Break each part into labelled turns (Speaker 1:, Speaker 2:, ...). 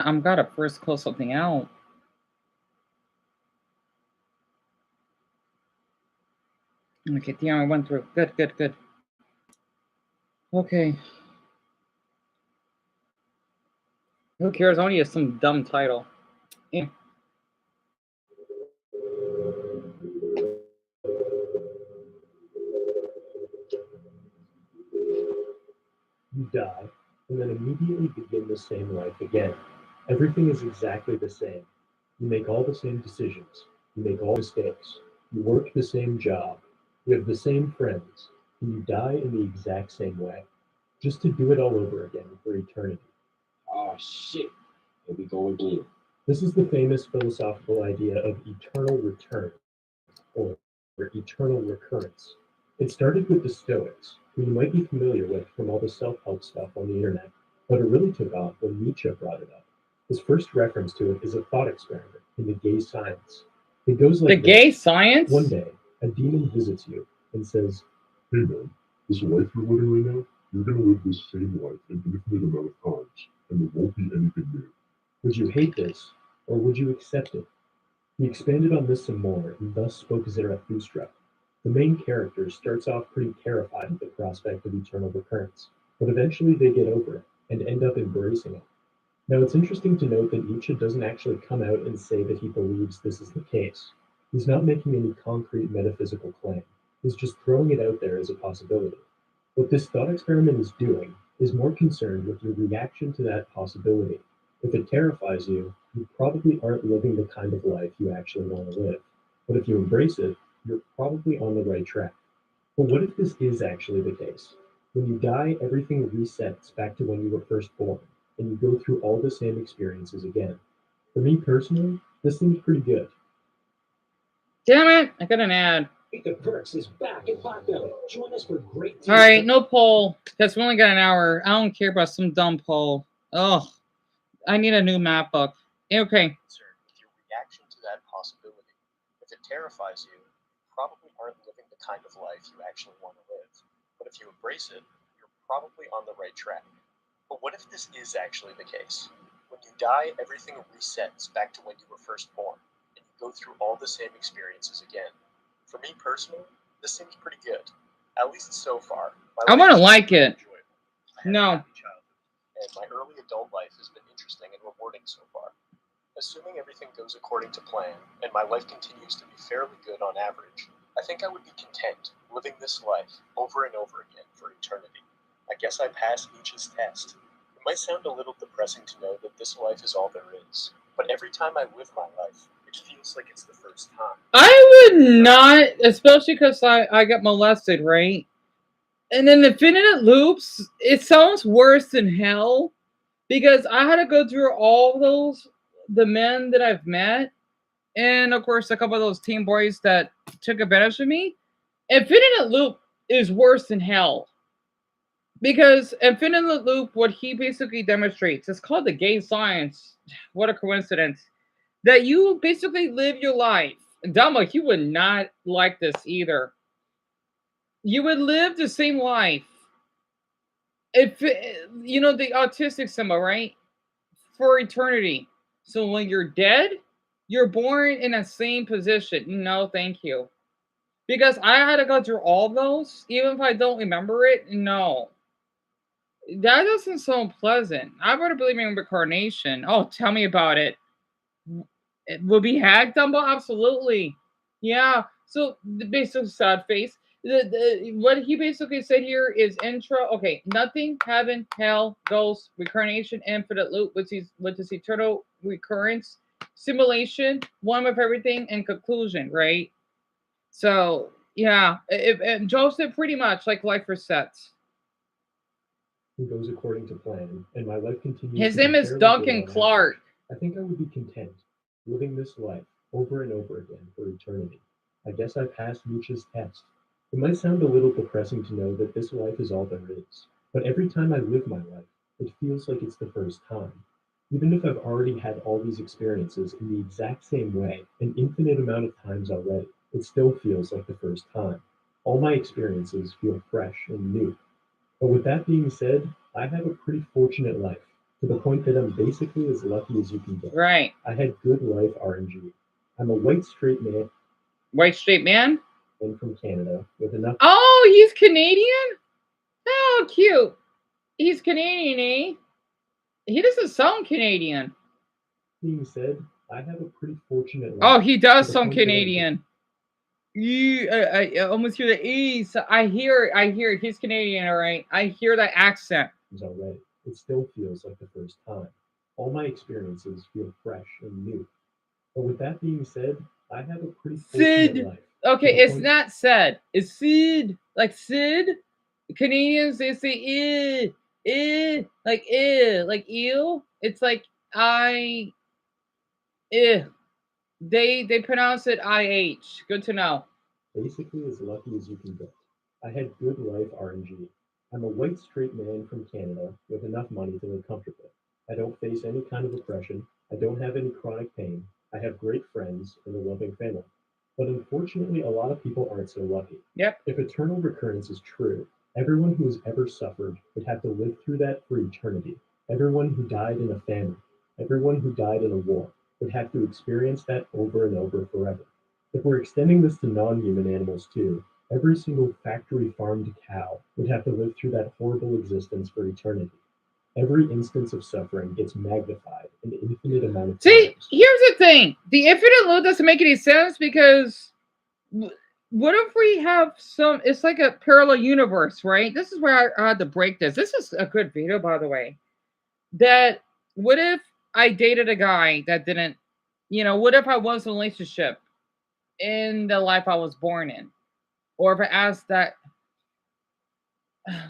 Speaker 1: I'm gotta first close something out. Okay, Theon, I went through. Good, good, good. Okay. Who cares? I only have some dumb title. Eh.
Speaker 2: You die, and then immediately begin the same life again. Everything is exactly the same. You make all the same decisions. You make all mistakes. You work the same job. You have the same friends. And you die in the exact same way. Just to do it all over again for eternity.
Speaker 3: Oh shit. Here we go again.
Speaker 2: This is the famous philosophical idea of eternal return, or eternal recurrence. It started with the Stoics, who you might be familiar with from all the self-help stuff on the internet, but it really took off when Nietzsche brought it up. His first reference to it is a thought experiment in The Gay Science. It goes
Speaker 1: The
Speaker 2: like
Speaker 1: gay
Speaker 2: this.
Speaker 1: science?
Speaker 2: One day, a demon visits you and says,
Speaker 4: Hey man, this life you're living right now, you're gonna live this same life an infinite amount of times, and there won't be anything new.
Speaker 2: would you hate this, or would you accept it? He expanded on this some more, and thus spoke Zarathustra. The main character starts off pretty terrified at the prospect of eternal recurrence, but eventually they get over it and end up embracing it. Now, it's interesting to note that Nietzsche doesn't actually come out and say that he believes this is the case. He's not making any concrete metaphysical claim, he's just throwing it out there as a possibility. What this thought experiment is doing is more concerned with your reaction to that possibility. If it terrifies you, you probably aren't living the kind of life you actually want to live. But if you embrace it, you're probably on the right track. But what if this is actually the case? When you die, everything resets back to when you were first born, and you go through all the same experiences again. For me personally, this seems pretty good.
Speaker 1: Damn it! I got an ad.
Speaker 3: The Perks is back at Potbelly. Join us for great
Speaker 1: All right, no poll. Because we only got an hour. I don't care about some dumb poll. Ugh. I need a new map book. Okay.
Speaker 2: With your reaction to that possibility. If it terrifies you, you probably aren't living the kind of life you actually want to live. But if you embrace it, you're probably on the right track. But what if this is actually the case? When you die, everything resets back to when you were first born, and you go through all the same experiences again. For me personally, this seems pretty good. At least so far.
Speaker 1: I want to like it. No.
Speaker 2: And my early adult life has been interesting and rewarding so far. Assuming everything goes according to plan, and my life continues to be fairly good on average, I think I would be content living this life over and over again for eternity. I guess I passed Nietzsche's test. It might sound a little depressing to know that this life is all there is, but every time I live my life, it feels like it's the first time.
Speaker 1: I would not, especially because I got molested, right? And then Infinite Loops, it sounds worse than hell because I had to go through all those, the men that I've met, and of course, a couple of those teen boys that took advantage of me. Infinite Loop is worse than hell because Infinite Loop, what he basically demonstrates, it's called the gay science. What a coincidence that you basically live your life. Dama, you would not like this either. You would live the same life. If you know the autistic symbol, right? For eternity. So when you're dead, you're born in the same position. No, thank you. Because I had to go through all those, even if I don't remember it. No, that doesn't sound pleasant. I would believe in reincarnation. Oh, tell me about it. It will be hacked, Dumbo? Absolutely. Yeah. So the basic sad face. What he basically said here is intro. Okay, nothing, heaven, hell, ghost, reincarnation, infinite loop, which is eternal recurrence, simulation, one with everything, and conclusion. Right. So yeah, if Joe said pretty much like life resets.
Speaker 2: Goes according to plan, and my life continues
Speaker 1: His
Speaker 2: to be
Speaker 1: name is
Speaker 2: fairly good
Speaker 1: Duncan
Speaker 2: on average,
Speaker 1: Clark.
Speaker 2: I think I would be content living this life over and over again for eternity. I guess I passed Nietzsche's test. It might sound a little depressing to know that this life is all there is, but every time I live my life, it feels like it's the first time. Even if I've already had all these experiences in the exact same way an infinite amount of times already, it still feels like the first time. All my experiences feel fresh and new. But with that being said, I have a pretty fortunate life. to the point that I'm basically as lucky as you can get.
Speaker 1: Right.
Speaker 2: I had good life RNG. I'm a white straight man
Speaker 1: White straight man.
Speaker 2: from Canada with enough.
Speaker 1: Oh, he's Canadian? Oh, cute. He's Canadian, eh? He doesn't sound Canadian.
Speaker 2: Being said, I have a pretty fortunate life.
Speaker 1: Oh, he does
Speaker 2: to the
Speaker 1: sound
Speaker 2: point that I'm
Speaker 1: Canadian. I almost hear the E. So I hear it. He's Canadian, all right. I hear that accent.
Speaker 2: already. It still feels like the first time. All my experiences feel fresh and new. But with that being said, I have a pretty fortunate
Speaker 1: Sid.
Speaker 2: life.
Speaker 1: Okay,
Speaker 2: To the
Speaker 1: it's
Speaker 2: point-
Speaker 1: not said. It's Sid. Like Sid. Canadians, they say like eel. It's like I They pronounce it IH. Good to know.
Speaker 2: Basically as lucky as you can get. I had good life RNG. I'm a white straight man from Canada with enough money to live comfortably. I don't face any kind of oppression. I don't have any chronic pain. I have great friends and a loving family. But unfortunately, a lot of people aren't so lucky.
Speaker 1: Yep.
Speaker 2: If eternal recurrence is true, everyone who has ever suffered would have to live through that for eternity. Everyone who died in a famine, everyone who died in a war, would have to experience that over and over forever. If we're extending this to non-human animals too, every single factory farmed cow would have to live through that horrible existence for eternity. Every instance of suffering gets magnified an infinite amount of
Speaker 1: See,
Speaker 2: times.
Speaker 1: here's the thing: the infinite loop doesn't make any sense because what if we have some? It's like a parallel universe, right? This is where I had to break this. This is a good video, by the way. That what if I dated a guy that didn't, what if I was in a relationship in the life I was born in? Or if I asked that,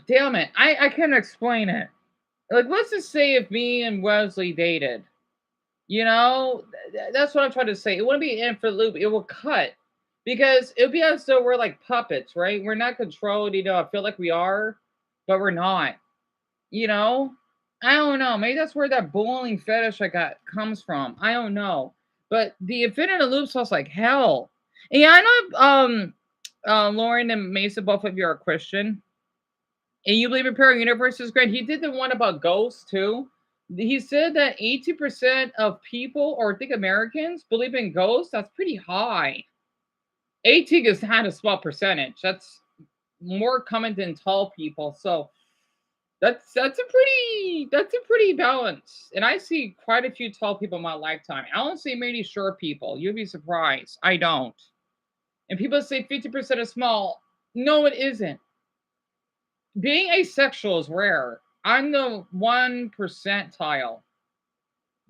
Speaker 1: damn it, I can't explain it. Like, let's just say if me and Wesley dated, that's what I'm trying to say. It wouldn't be an infinite loop, it will cut. Because it would be as though we're like puppets, right? We're not controlled, I feel like we are, but we're not. I don't know. Maybe that's where that bullying fetish I got comes from. I don't know. But the infinite loop sounds like hell. And yeah, I know Lauren and Mesa, both of you are Christian. And you believe in parallel universes, Grant. He did the one about ghosts too. He said that 80% of people, or I think Americans, believe in ghosts. That's pretty high. 18 is not a small percentage. That's more common than tall people. So that's a pretty balance. And I see quite a few tall people in my lifetime. I don't see many short people. You'd be surprised. I don't. And people say 50% is small. No, it isn't. Being asexual is rare. I'm the 1 percentile.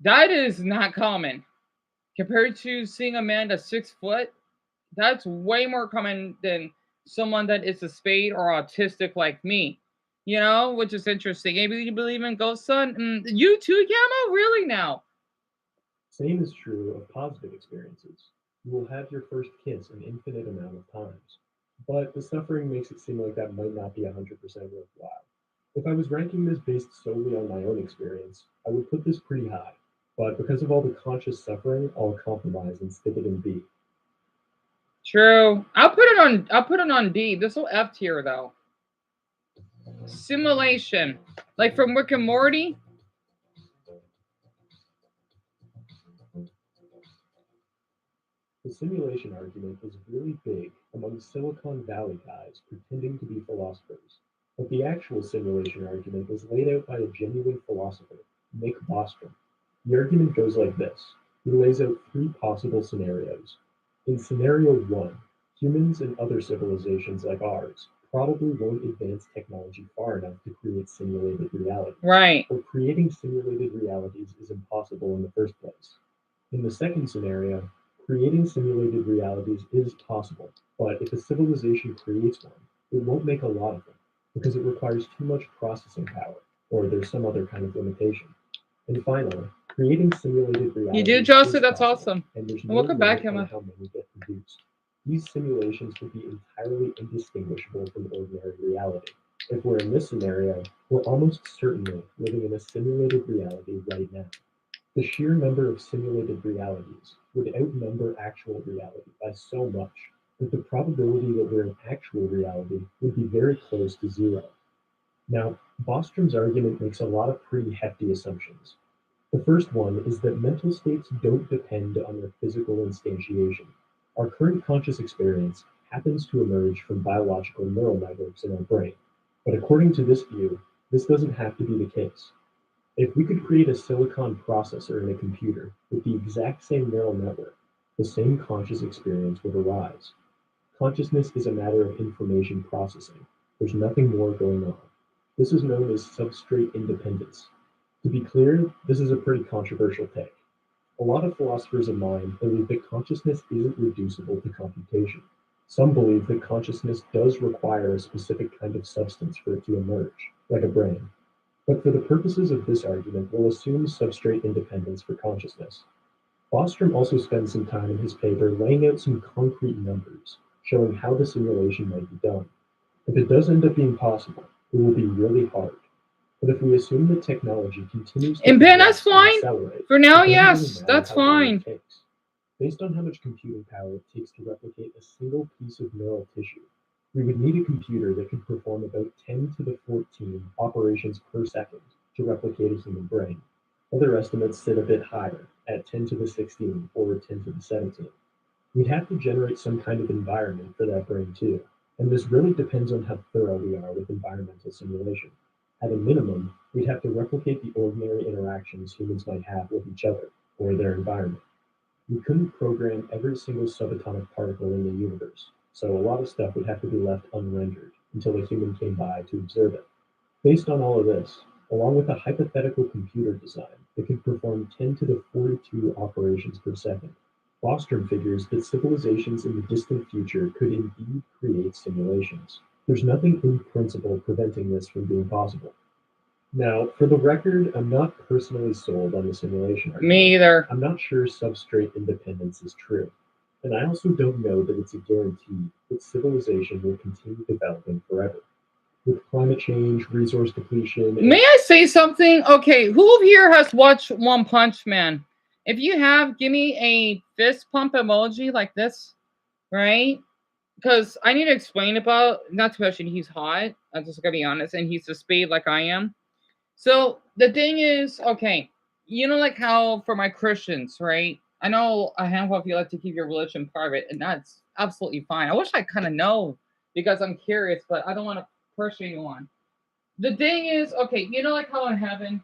Speaker 1: That is not common. Compared to seeing a man that's 6 foot, that's way more common than someone that is a spade or autistic like me. Which is interesting. Maybe you believe in ghost son? You too, Camo? Really now?
Speaker 2: Same is true of positive experiences. You will have your first kiss an infinite amount of times. But the suffering makes it seem like that might not be 100% worthwhile. If I was ranking this based solely on my own experience, I would put this pretty high. But because of all the conscious suffering, I'll compromise and stick it in B.
Speaker 1: True. I'll put it on D. This will F tier though. Simulation. Like from Rick and Morty.
Speaker 2: The simulation argument is really big among Silicon Valley guys pretending to be philosophers. But the actual simulation argument is laid out by a genuine philosopher, Nick Bostrom. The argument goes like this. He lays out 3 possible scenarios. In scenario 1, humans and other civilizations like ours probably won't advance technology far enough to create simulated realities.
Speaker 1: Right.
Speaker 2: Or creating simulated realities is impossible in the first place. In the second scenario, creating simulated realities is possible, but if a civilization creates one, it won't make a lot of them because it requires too much processing power, or there's some other kind of limitation. And finally, creating simulated realities.
Speaker 1: You do, Joseph?
Speaker 2: Is
Speaker 1: That's
Speaker 2: possible,
Speaker 1: awesome.
Speaker 2: and there's no
Speaker 1: Welcome back,
Speaker 2: limit on
Speaker 1: Emma.
Speaker 2: how many get produced. These simulations would be entirely indistinguishable from ordinary reality. If we're in this scenario, we're almost certainly living in a simulated reality right now. The sheer number of simulated realities would outnumber actual reality by so much that the probability that we're in actual reality would be very close to 0. Now, Bostrom's argument makes a lot of pretty hefty assumptions. The first one is that mental states don't depend on their physical instantiation. Our current conscious experience happens to emerge from biological neural networks in our brain. But according to this view, this doesn't have to be the case. If we could create a silicon processor in a computer with the exact same neural network, the same conscious experience would arise. Consciousness is a matter of information processing. There's nothing more going on. This is known as substrate independence. To be clear, this is a pretty controversial take. A lot of philosophers of mind believe that consciousness isn't reducible to computation. Some believe that consciousness does require a specific kind of substance for it to emerge, like a brain. But for the purposes of this argument, we'll assume substrate independence for consciousness. Bostrom also spends some time in his paper laying out some concrete numbers, showing how the simulation might be done. If it does end up being possible, it will be really hard. But if we assume that technology continues to
Speaker 1: And Ben, that's
Speaker 2: progress and
Speaker 1: fine.
Speaker 2: accelerate,
Speaker 1: For now,
Speaker 2: it doesn't
Speaker 1: yes,
Speaker 2: really matter
Speaker 1: that's
Speaker 2: how long it
Speaker 1: fine.
Speaker 2: takes. Based on how much computing power it takes to replicate a single piece of neural tissue, we would need a computer that could perform about 10 to the 14 operations per second to replicate a human brain. Other estimates sit a bit higher, at 10 to the 16 or 10 to the 17. We'd have to generate some kind of environment for that brain too, and this really depends on how thorough we are with environmental simulation. At a minimum, we'd have to replicate the ordinary interactions humans might have with each other or their environment. We couldn't program every single subatomic particle in the universe, so a lot of stuff would have to be left unrendered until a human came by to observe it. Based on all of this, along with a hypothetical computer design that could perform 10 to the 42 operations per second, Bostrom figures that civilizations in the distant future could indeed create simulations. There's nothing in principle preventing this from being possible. Now, for the record, I'm not personally sold on the simulation argument.
Speaker 1: Me either.
Speaker 2: I'm not sure substrate independence is true. And I also don't know that it's a guarantee that civilization will continue developing forever. With climate change, resource depletion, and
Speaker 1: May I say something? Okay, who here has watched One Punch Man? If you have, give me a fist pump emoji like this, right? Because I need to explain about, not to mention he's hot, I'm just gonna be honest, and he's a spade like I am. So the thing is, okay, you know, like how for my Christians, right? I know a handful of you like to keep your religion private, and that's absolutely fine. I wish I kind of know because I'm curious, but I don't want to pressure you on. The thing is, okay, you know, like how in heaven,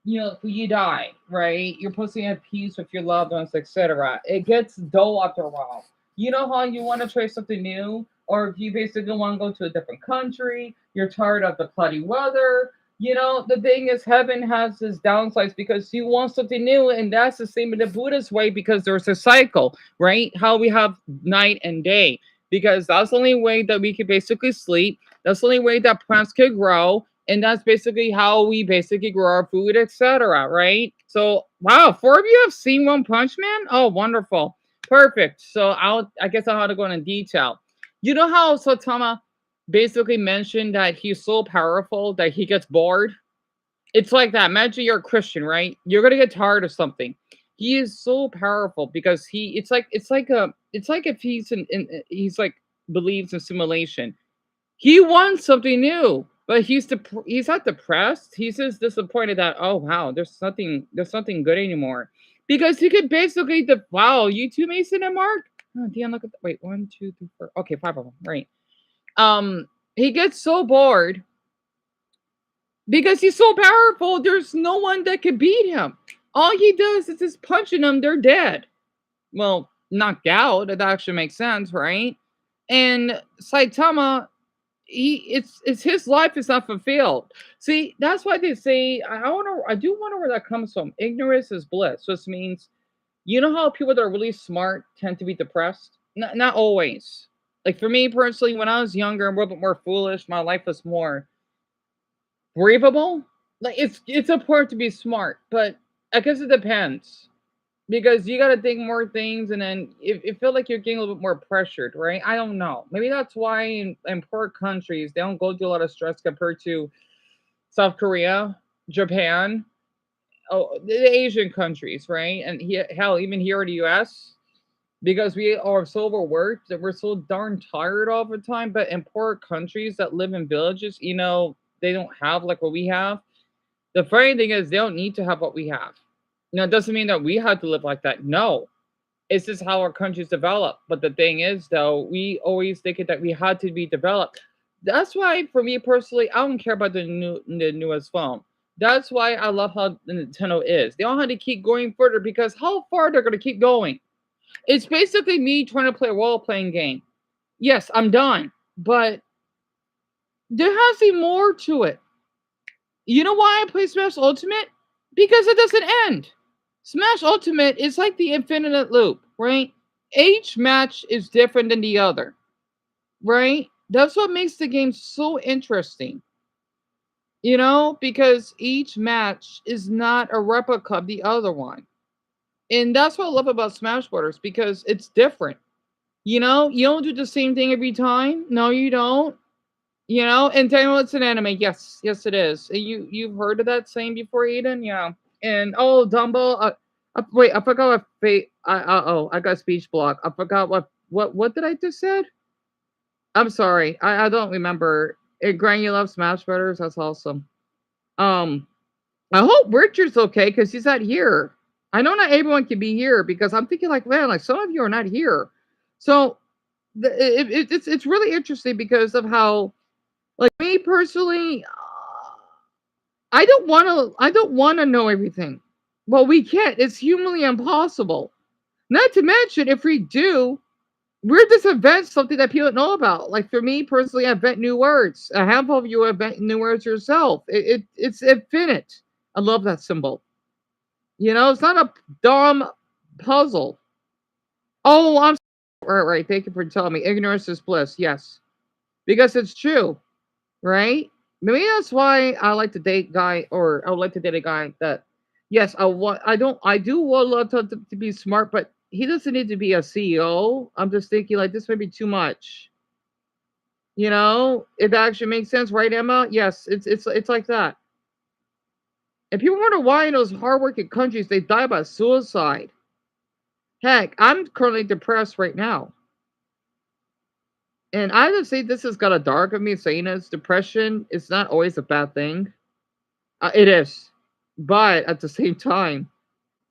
Speaker 1: you know, when you die, right? You're supposed to have peace with your loved ones, etc. It gets dull after a while. You know how you want to try something new, or if you basically want to go to a different country, you're tired of the cloudy weather. You know, the thing is, heaven has its downsides because you want something new, and that's the same in the Buddhist way because there's a cycle, right? How we have night and day, because that's the only way that we can basically sleep. That's the only way that plants could grow, and that's basically how we basically grow our food, etc. Right? So, wow, four of you have seen One Punch Man. Oh, wonderful, perfect. So, I guess I'll have to go into detail. You know how Saitama basically mentioned that he's so powerful that he gets bored. It's like that. Imagine you're a Christian, right? You're gonna get tired of something. He is so powerful because he. It's like if he's like believes in simulation. He wants something new, but he's not depressed. He's just disappointed that, oh wow, there's nothing good anymore. Because he could basically wow, you two, Mason and Mark. Oh, damn, look at wait, 1, 2, 3, 4. Okay, 5 of them, right? He gets so bored because he's so powerful. There's no one that can beat him. All he does is just punching them. They're dead. Well, knocked out. That actually makes sense, right? And Saitama, it's his life is not fulfilled. See, that's why they say I do wonder where that comes from. Ignorance is bliss. Just means you know how people that are really smart tend to be depressed? Not always. Like for me personally, when I was younger and a little bit more foolish, my life was more breathable. Like it's important to be smart, but I guess it depends because you got to think more things and then it feel like you're getting a little bit more pressured, right? I don't know, maybe that's why in poor countries they don't go through a lot of stress compared to South Korea, Japan, oh, the Asian countries, right? And hell, even here in the US, because we are so overworked that we're so darn tired all the time. But in poor countries that live in villages, you know, they don't have like what we have. The funny thing is they don't need to have what we have. Now, it doesn't mean that we have to live like that. No, it's just how our countries develop. But the thing is, though, we always think that we had to be developed. That's why, for me personally, I don't care about the newest phone. That's why I love how the Nintendo is. They don't have to keep going further because how far they're going to keep going. It's basically me trying to play a role-playing game. Yes, I'm done, but there has to be more to it. You know why I play Smash Ultimate? Because it doesn't end. Smash Ultimate is like the infinite loop, right? Each match is different than the other, right? That's what makes the game so interesting. You know, because each match is not a replica of the other one. And that's what I love about Smash Brothers because it's different. You know, you don't do the same thing every time. No, you don't. You know, and tell me it's an anime. Yes, yes, it is. You've heard of that saying before, Eden? Yeah. And oh, Dumbo. Wait, I forgot what fate. I got speech block. I forgot what did I just said? I'm sorry. I don't remember. Gran, you love Smash Brothers. That's awesome. I hope Richard's okay because he's not here. I know not everyone can be here because I'm thinking like, man, like some of you are not here. So it's really interesting because of how, like me personally, I don't want to know everything. Well, we can't. It's humanly impossible. Not to mention, if we do, we're just invent something that people don't know about. Like for me personally, I invent new words. A handful of you invent new words yourself. It's infinite. I love that symbol. You know, it's not a dumb puzzle. Oh, I'm right. Thank you for telling me. Ignorance is bliss. Yes, because it's true, right? Maybe that's why I like to date guy, or I would like to date a guy that, yes, I do want love to be smart, but he doesn't need to be a CEO. I'm just thinking like this may be too much. You know, it actually makes sense, right, Emma? Yes, it's like that. And people wonder why in those hardworking countries they die by suicide. Heck, I'm currently depressed right now. And I just say this has got a dark of me saying this. Depression is not always a bad thing. It is. But at the same time,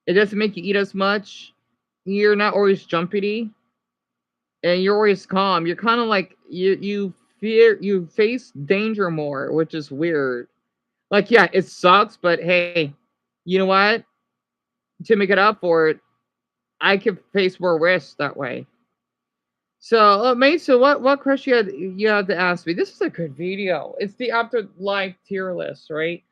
Speaker 1: it doesn't make you eat as much. You're not always jumpy. And you're always calm. You're kind of like you face danger more, which is weird. Like, yeah, it sucks, but hey, you know what? To make it up for it, I can face more risks that way. So, Mason, what question you had to ask me? This is a good video. It's the afterlife tier list, right?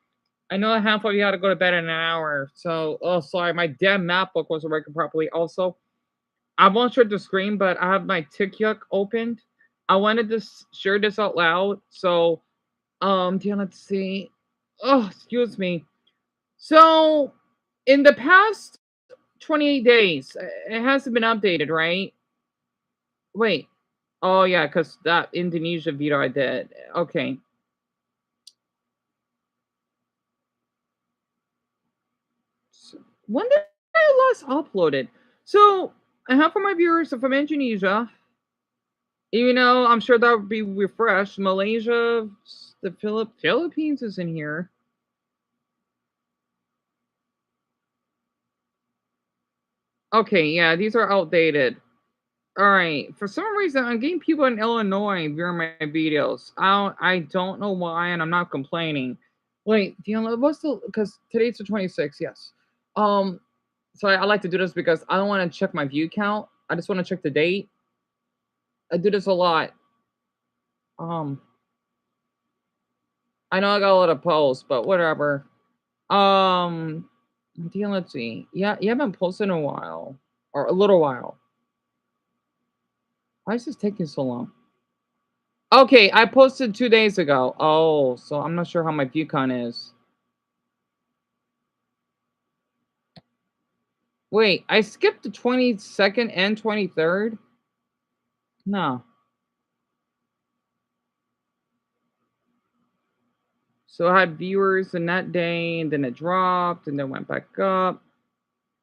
Speaker 1: I know a handful of you had to go to bed in an hour. So, oh, sorry, my damn MacBook wasn't working properly. Also, I won't share the screen, but I have my TikTok opened. I wanted to share this out loud. So, yeah, let's see. Oh, excuse me. So, in the past 28 days, it hasn't been updated, right? Wait. Oh, yeah, because that Indonesia video I did. Okay. So, when did I last upload it? So, I have for my viewers from Indonesia, you know, I'm sure that would be refreshed. Malaysia, the Philippines is in here. Okay, yeah, these are outdated. All right. For some reason, I'm getting people in Illinois viewing my videos. I don't know why, and I'm not complaining. Wait, what's the? Because today's the 26th. Yes. Um. So I like to do this because I don't want to check my view count. I just want to check the date. I do this a lot. Um. I know I got a lot of posts, but whatever. Let's see. Yeah, you haven't posted in a while, or a little while. Why is this taking so long? Okay, I posted 2 days ago. Oh, so I'm not sure how my view count is. Wait, I skipped the 22nd and 23rd? No. So I had viewers in that day, and then it dropped, and then went back up.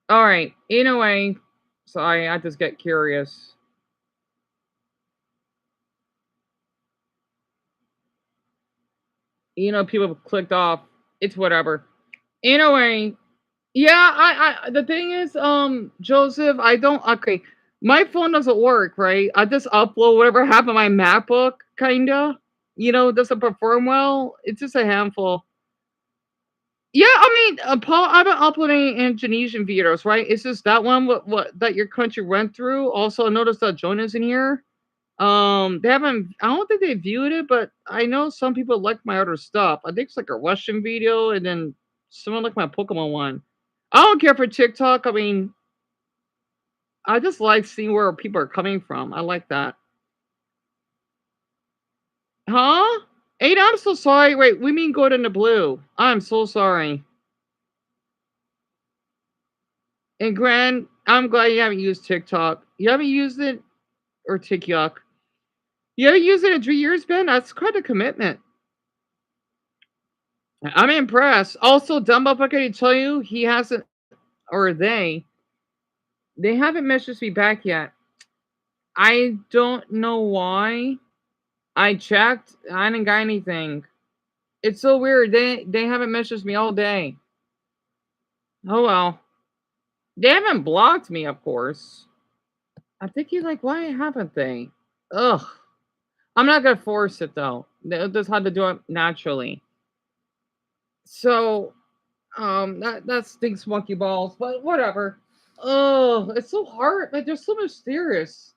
Speaker 1: All right. Anyway, so I just get curious. People clicked off. It's whatever. Anyway, yeah, I the thing is, Joseph, I don't okay. My phone doesn't work, right? I just upload whatever I have on my MacBook, kinda. It doesn't perform well. It's just a handful. Yeah, I mean, Paul, I've been uploading Indonesian videos, right? It's just that one what that your country went through. Also, notice that Jonah's in here. They haven't. I don't think they viewed it, but I know some people like my other stuff. I think it's like a Russian video, and then someone like my Pokemon one. I don't care for TikTok. I mean, I just like seeing where people are coming from. I like that. Huh? Ada, I'm so sorry. Wait, we mean good in the blue. I'm so sorry. And Gran, I'm glad you haven't used TikTok. You haven't used it or TikTok. You haven't used it in 3 years, Ben? That's quite a commitment. I'm impressed. Also, Dumbo, I can tell you, he hasn't, or they haven't messaged me back yet. I don't know why. I checked. I didn't got anything. It's so weird. They haven't messaged me all day. Oh well. They haven't blocked me, of course. I'm thinking like, why haven't they? Ugh. I'm not gonna force it though. They just had to do it naturally. So, that stinks monkey balls, but whatever. Oh, it's so hard. Like, they're so mysterious.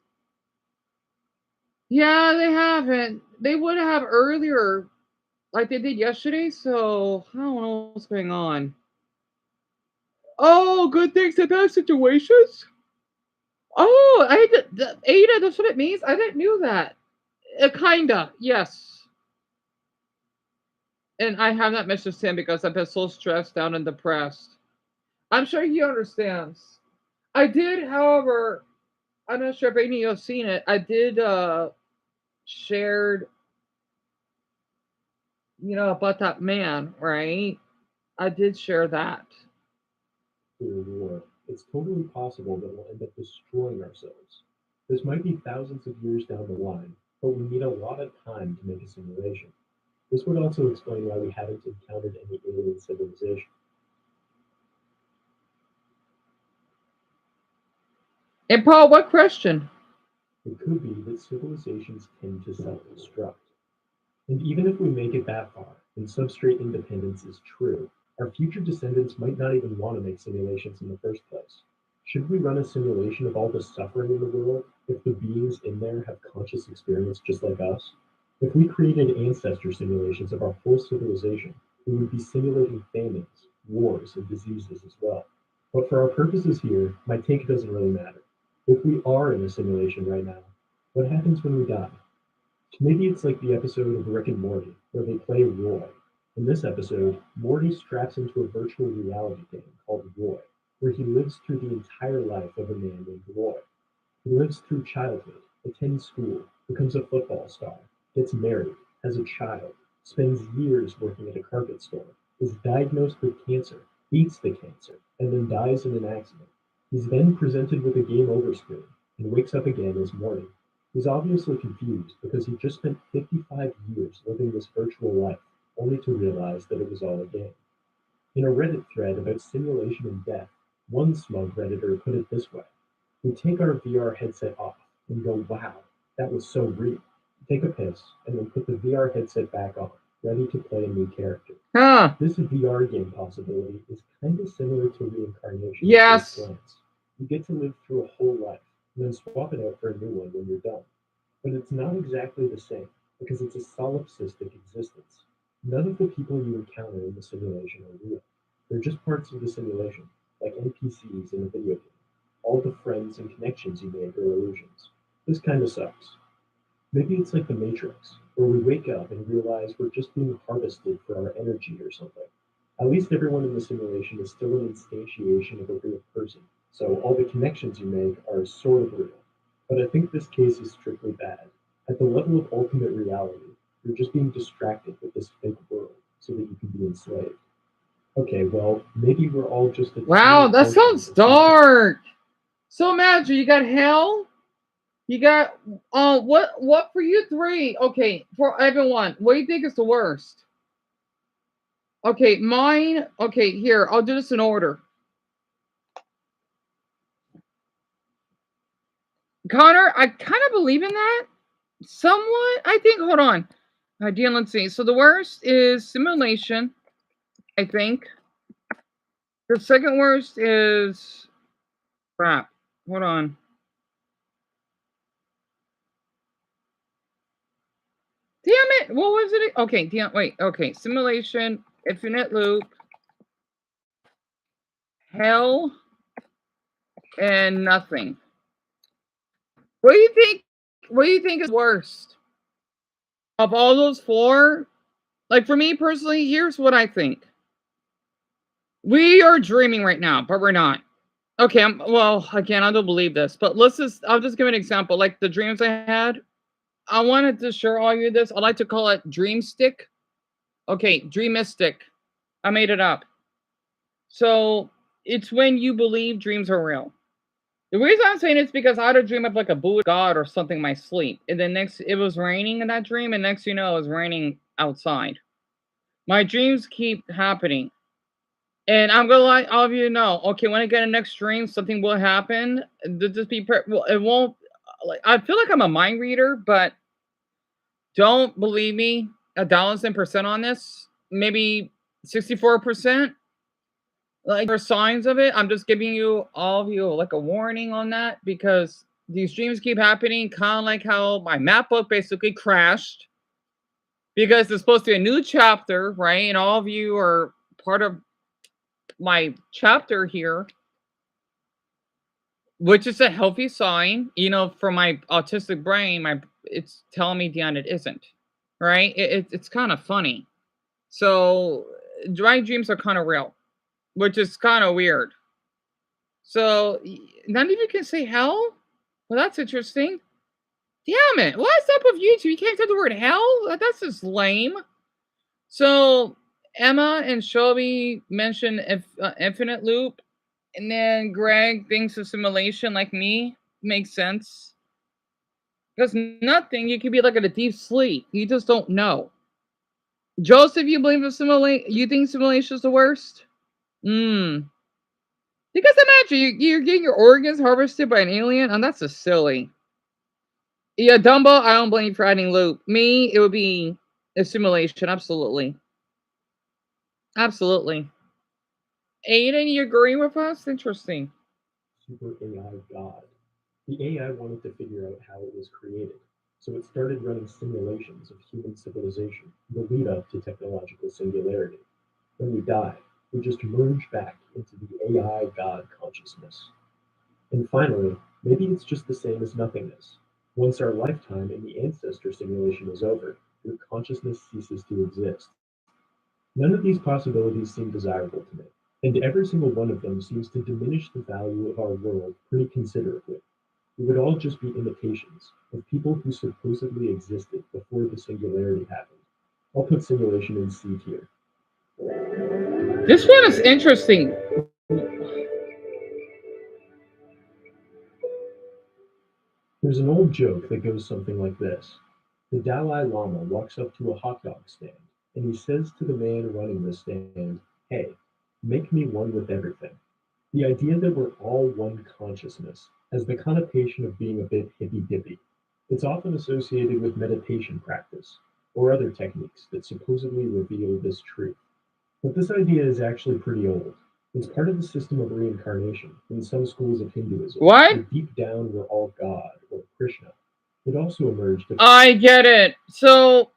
Speaker 1: Yeah, they haven't. They would have earlier, like they did yesterday. So I don't know what's going on. Oh, good things and bad situations. Oh, Ada. That's what it means. I didn't knew that. Kinda, yes. And I have not messaged him because I've been so stressed out and depressed. I'm sure he understands. I did, however, I'm not sure if any of you have seen it. I did shared, about that man, right? I did share that.
Speaker 2: Nuclear war, it's totally possible that we'll end up destroying ourselves. This might be thousands of years down the line, but we need a lot of time to make a simulation. This would also explain why we haven't encountered any alien civilization.
Speaker 1: And Paul, what question?
Speaker 2: It could be that civilizations tend to self-destruct. And even if we make it that far, and substrate independence is true, our future descendants might not even want to make simulations in the first place. Should we run a simulation of all the suffering in the world if the beings in there have conscious experience just like us? If we created ancestor simulations of our whole civilization, we would be simulating famines, wars, and diseases as well. But for our purposes here, my take doesn't really matter. If we are in a simulation right now, what happens when we die? Maybe it's like the episode of Rick and Morty where they play Roy. In this episode, Morty straps into a virtual reality game called Roy, where he lives through the entire life of a man named Roy. He lives through childhood, attends school, becomes a football star, gets married, has a child, spends years working at a carpet store, is diagnosed with cancer, beats the cancer, and then dies in an accident. He's then presented with a game over screen and wakes up again as Morty. He's obviously confused because he just spent 55 years living this virtual life, only to realize that it was all a game. In a Reddit thread about simulation and death, one smug Redditor put it this way: we take our VR headset off and go, wow, that was so real. Take a piss and then put the VR headset back on, ready to play a new character.
Speaker 1: Huh.
Speaker 2: This VR game possibility is kind of similar to reincarnation
Speaker 1: Yes.
Speaker 2: at first glance. You get to live through a whole life and then swap it out for a new one when you're done. But it's not exactly the same because it's a solipsistic existence. None of the people you encounter in the simulation are real. They're just parts of the simulation, like NPCs in a video game. All the friends and connections you make are illusions. This kind of sucks. Maybe it's like the Matrix, where we wake up and realize we're just being harvested for our energy or something. At least everyone in the simulation is still an instantiation of a real person, so all the connections you make are sort of real. But I think this case is strictly bad. At the level of ultimate reality, you're just being distracted with this fake world so that you can be enslaved. Okay, well, maybe we're all just a
Speaker 1: Wow,
Speaker 2: tiny
Speaker 1: that
Speaker 2: portion
Speaker 1: sounds
Speaker 2: of something.
Speaker 1: dark. So imagine you got hell. You got what for you three? Okay, for everyone, what do you think is the worst? Okay, mine. Okay, here, I'll do this in order. Connor, I kind of believe in that. Somewhat, I think. Hold on. Idea, let's see. So the worst is simulation, I think. The second worst is crap. Hold on. Damn it! What was it? Okay, damn. Wait. Okay, simulation, infinite loop, hell, and nothing. What do you think? What do you think is worst of all those four? Like for me personally, here's what I think. We are dreaming right now, but we're not. Okay, well, again, I don't believe this, but I'll just give an example. Like the dreams I had, I wanted to share all you this. I like to call it dream stick. Okay, dreamistic. I made it up. So it's when you believe dreams are real. The reason I'm saying it's because I had a dream of like a Buddha god or something in my sleep. And then next it was raining in that dream, and next you know it was raining outside. My dreams keep happening. And I'm gonna let all of you know, okay, when I get a next dream, something will happen. Just be well, it won't like I feel like I'm a mind reader, but don't believe me 1,000% on this. Maybe 64%. Like for signs of it, I'm just giving you all of you like a warning on that because these dreams keep happening, kind of like how my map book basically crashed because there's supposed to be a new chapter, right? And all of you are part of my chapter here, which is a healthy sign. You know, for my autistic brain, it's telling me, Dion, it isn't, right? It's kind of funny. So, my dreams are kind of real, which is kind of weird. So, none of you can say hell? Well, that's interesting. Damn it. What's up with you two? You can't say the word hell? That's just lame. So, Emma and Shelby mentioned infinite loop. And then Greg thinks of simulation like me. Makes sense. Because nothing, you could be like in a deep sleep. You just don't know. Joseph, you believe in simulation? You think simulation is the worst? Hmm. Because imagine you're getting your organs harvested by an alien, and that's just silly. Yeah, Dumbo, I don't blame you for adding loop. Me, it would be a simulation, absolutely. Absolutely. Aiden, you agree with us? Interesting.
Speaker 2: Super AI God. The AI wanted to figure out how it was created, so it started running simulations of human civilization, the lead up to technological singularity. When we die, we just merge back into the AI God consciousness. And finally, maybe it's just the same as nothingness. Once our lifetime in the ancestor simulation is over, your consciousness ceases to exist. None of these possibilities seem desirable to me, and every single one of them seems to diminish the value of our world pretty considerably. It would all just be imitations of people who supposedly existed before the singularity happened. I'll put simulation in C tier.
Speaker 1: This one is interesting.
Speaker 2: There's an old joke that goes something like this. The Dalai Lama walks up to a hot dog stand and he says to the man running the stand, "Hey, make me one with everything." The idea that we're all one consciousness has the connotation of being a bit hippy dippy. It's often associated with meditation practice or other techniques that supposedly reveal this truth. But this idea is actually pretty old. It's part of the system of reincarnation in some schools of Hinduism,
Speaker 1: What?
Speaker 2: where deep down we're all God or Krishna. It also emerged.
Speaker 1: I get it. So,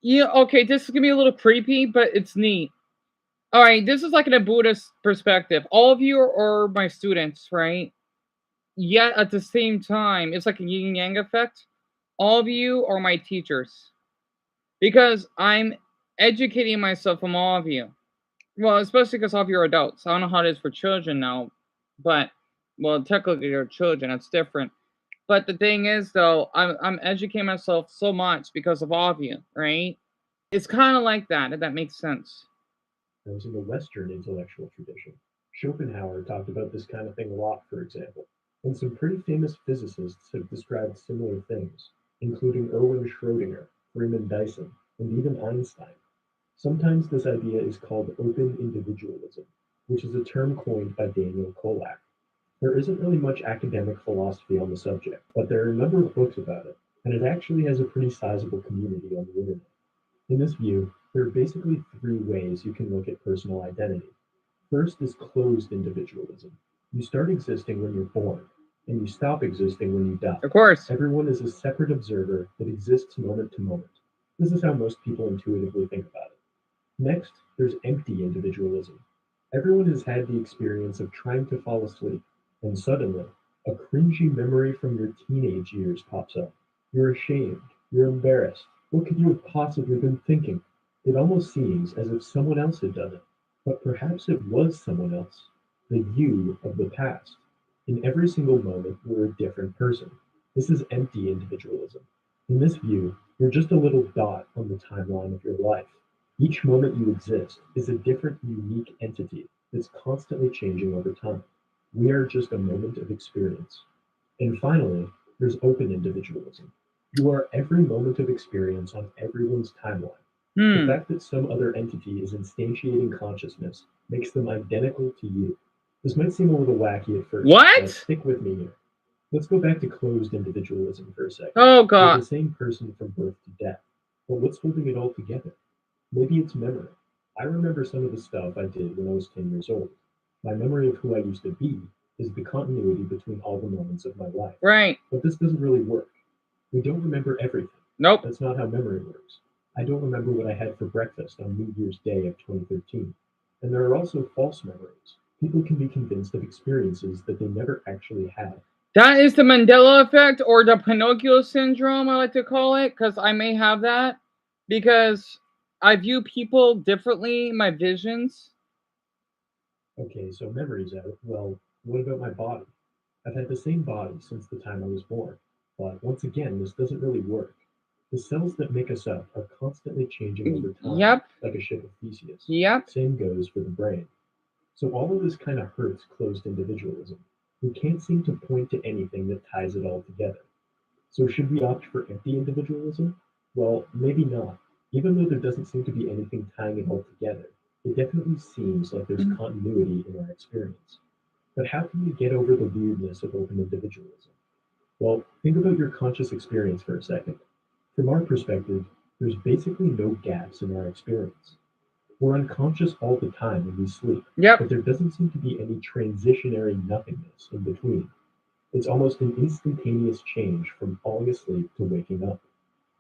Speaker 1: okay, this is gonna be a little creepy, but it's neat. All right, this is like in a Buddhist perspective. All of you are my students, right? Yet at the same time, it's like a yin yang effect. All of you are my teachers because I'm educating myself from all of you. Well, especially because all of you are adults. I don't know how it is for children now, but well, technically you're children. It's different. But the thing is, though, I'm educating myself so much because of all of you, right? It's kind of like that, if that makes sense.
Speaker 2: Those in the Western intellectual tradition. Schopenhauer talked about this kind of thing a lot, for example, and some pretty famous physicists have described similar things, including Erwin Schrödinger, Freeman Dyson, and even Einstein. Sometimes this idea is called open individualism, which is a term coined by Daniel Kolak. There isn't really much academic philosophy on the subject, but there are a number of books about it, and it actually has a pretty sizable community on the internet. In this view, there are basically three ways you can look at personal identity. First is closed individualism. You start existing when you're born, and you stop existing when you die.
Speaker 1: Of course.
Speaker 2: Everyone is a separate observer that exists moment to moment. This is how most people intuitively think about it. Next, there's empty individualism. Everyone has had the experience of trying to fall asleep, and suddenly, a cringy memory from your teenage years pops up. You're ashamed, you're embarrassed. What could you have possibly been thinking? It almost seems as if someone else had done it, but perhaps it was someone else, the you of the past. In every single moment, you're a different person. This is empty individualism. In this view, you're just a little dot on the timeline of your life. Each moment you exist is a different, unique entity that's constantly changing over time. We are just a moment of experience. And finally, there's open individualism. You are every moment of experience on everyone's timeline. The fact that some other entity is instantiating consciousness makes them identical to you. This might seem a little wacky at first,
Speaker 1: What?
Speaker 2: but stick with me here. Let's go back to closed individualism for a second.
Speaker 1: Oh
Speaker 2: You're
Speaker 1: God.
Speaker 2: the same person from birth to death, but what's holding it all together? Maybe it's memory. I remember some of the stuff I did when I was 10 years old. My memory of who I used to be is the continuity between all the moments of my life.
Speaker 1: Right.
Speaker 2: But this doesn't really work. We don't remember everything.
Speaker 1: Nope.
Speaker 2: That's not how memory works. I don't remember what I had for breakfast on New Year's Day of 2013. And there are also false memories. People can be convinced of experiences that they never actually had.
Speaker 1: That is the Mandela effect, or the Pinocchio syndrome, I like to call it, because I may have that, because I view people differently in my visions.
Speaker 2: Okay, so memories out. Well, what about my body? I've had the same body since the time I was born. But once again, this doesn't really work. The cells that make us up are constantly changing over time,
Speaker 1: Yep.
Speaker 2: like a ship of Theseus.
Speaker 1: Yep.
Speaker 2: Same goes for the brain. So all of this kind of hurts closed individualism. We can't seem to point to anything that ties it all together. So should we opt for empty individualism? Well, maybe not. Even though there doesn't seem to be anything tying it all together, it definitely seems like there's continuity in our experience. But how can we get over the weirdness of open individualism? Well, think about your conscious experience for a second. From our perspective, there's basically no gaps in our experience. We're unconscious all the time when we sleep,
Speaker 1: Yep.
Speaker 2: but there doesn't seem to be any transitionary nothingness in between. It's almost an instantaneous change from falling asleep to waking up.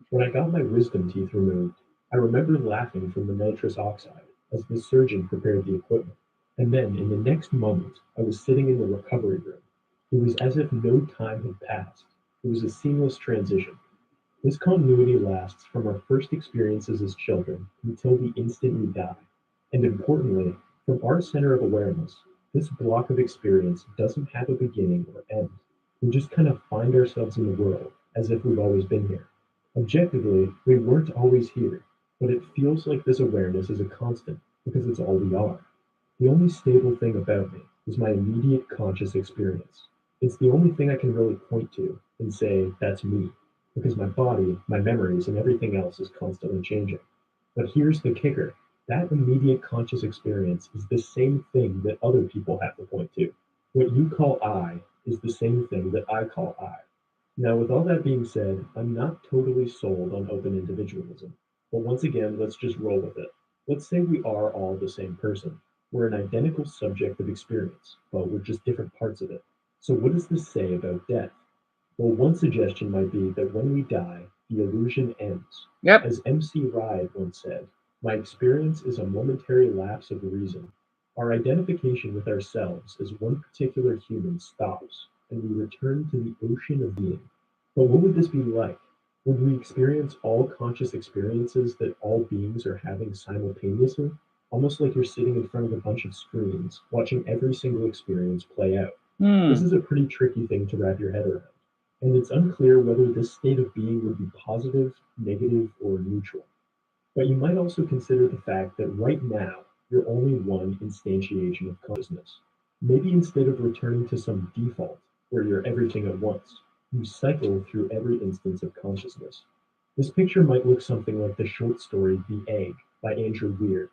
Speaker 2: When I got my wisdom teeth removed, I remember laughing from the nitrous oxide as the surgeon prepared the equipment. And then, in the next moment, I was sitting in the recovery room. It was as if no time had passed. It was a seamless transition. This continuity lasts from our first experiences as children until the instant we die. And importantly, from our center of awareness, this block of experience doesn't have a beginning or end. We just kind of find ourselves in the world as if we've always been here. Objectively, we weren't always here, but it feels like this awareness is a constant because it's all we are. The only stable thing about me is my immediate conscious experience. It's the only thing I can really point to and say, that's me, because my body, my memories, and everything else is constantly changing. But here's the kicker. That immediate conscious experience is the same thing that other people have to point to. What you call I is the same thing that I call I. Now, with all that being said, I'm not totally sold on open individualism. But once again, let's just roll with it. Let's say we are all the same person. We're an identical subject of experience, but we're just different parts of it. So what does this say about death? Well, one suggestion might be that when we die, the illusion ends.
Speaker 1: Yep.
Speaker 2: As MC Ride once said, my experience is a momentary lapse of reason. Our identification with ourselves as one particular human stops, and we return to the ocean of being. But what would this be like? Would we experience all conscious experiences that all beings are having simultaneously? Almost like you're sitting in front of a bunch of screens, watching every single experience play out. This is a pretty tricky thing to wrap your head around. And it's unclear whether this state of being would be positive, negative, or neutral. But you might also consider the fact that right now, you're only one instantiation of consciousness. Maybe instead of returning to some default, where you're everything at once, you cycle through every instance of consciousness. This picture might look something like the short story The Egg by Andrew Weir.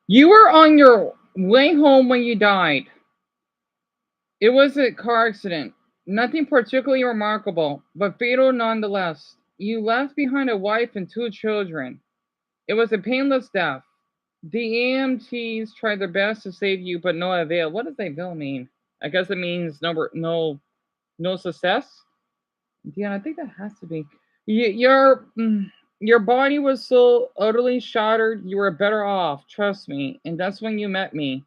Speaker 1: You were on your way home when you died. It was a car accident. Nothing particularly remarkable, but fatal nonetheless. You left behind a wife and 2 children. It was a painless death. The EMTs tried their best to save you, but no avail. What does avail mean? I guess it means no success. Yeah, I think that has to be. Your body was so utterly shattered. You were better off. Trust me. And that's when you met me.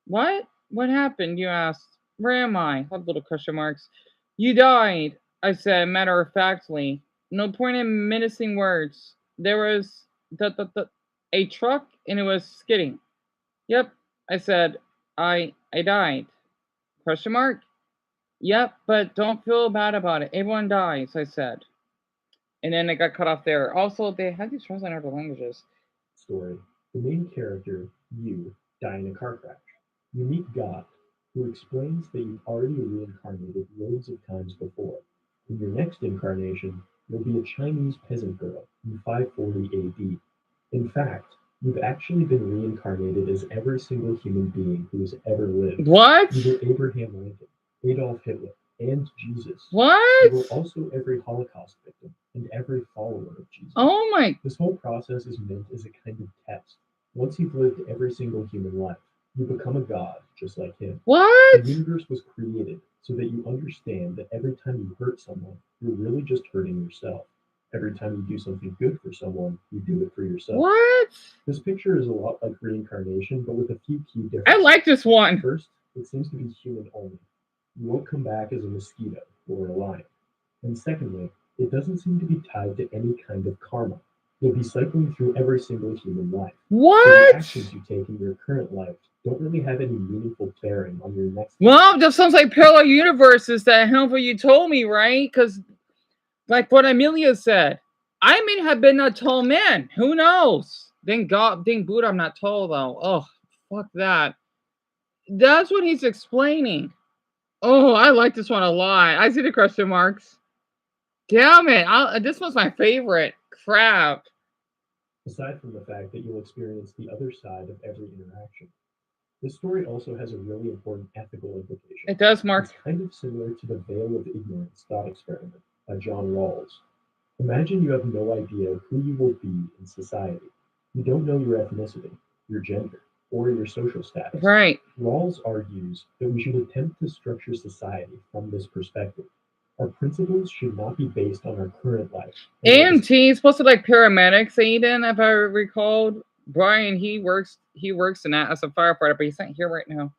Speaker 1: What? What happened? You asked. Where am I? Have little question marks. You died. I said matter of factly. No point in menacing words. There was a truck and it was skidding. Yep. I said. I died. Question mark. Yep, but don't feel bad about it. Everyone dies, I said. And then it got cut off there. Also, they had these translated in other languages.
Speaker 2: Story. The main character, you, die in a car crash. You meet God, who explains that you've already reincarnated loads of times before. In your next incarnation, you'll be a Chinese peasant girl in 540 AD. In fact, you've actually been reincarnated as every single human being who has ever lived.
Speaker 1: What?
Speaker 2: You were Abraham Lincoln, Adolf Hitler, and Jesus.
Speaker 1: What?
Speaker 2: You were also every Holocaust victim and every follower of Jesus.
Speaker 1: Oh my.
Speaker 2: This whole process is meant as a kind of test. Once you've lived every single human life, you become a god just like him.
Speaker 1: What?
Speaker 2: The universe was created so that you understand that every time you hurt someone, you're really just hurting yourself. Every time you do something good for someone, you do it for yourself.
Speaker 1: What?
Speaker 2: This picture is a lot like reincarnation, but with a few key differences.
Speaker 1: I like this one.
Speaker 2: First, it seems to be human only. You won't come back as a mosquito or a lion. And secondly, it doesn't seem to be tied to any kind of karma. You'll be cycling through every single human life. So the
Speaker 1: What?
Speaker 2: actions you take in your current life don't really have any meaningful bearing on your next life.
Speaker 1: Well, that sounds like parallel universes that helpful you told me, right? Because, like what Amelia said, I may have been a tall man. Who knows? Thank God, thank Buddha, I'm not tall though. Oh, fuck that. That's what he's explaining. Oh, I like this one a lot. I see the question marks. Damn it! This was my favorite. Crap.
Speaker 2: Aside from the fact that you'll experience the other side of every interaction. This story also has a really important ethical implication.
Speaker 1: It does, Mark.
Speaker 2: It's kind of similar to the Veil of Ignorance thought experiment by John Rawls. Imagine you have no idea who you will be in society. You don't know your ethnicity, your gender, or your social status.
Speaker 1: Right.
Speaker 2: Rawls argues that we should attempt to structure society from this perspective. Our principles should not be based on our current life.
Speaker 1: AMT is supposed to like paramedics, Aiden, if I recalled. Brian, he works in that as a firefighter, but he's not here right now.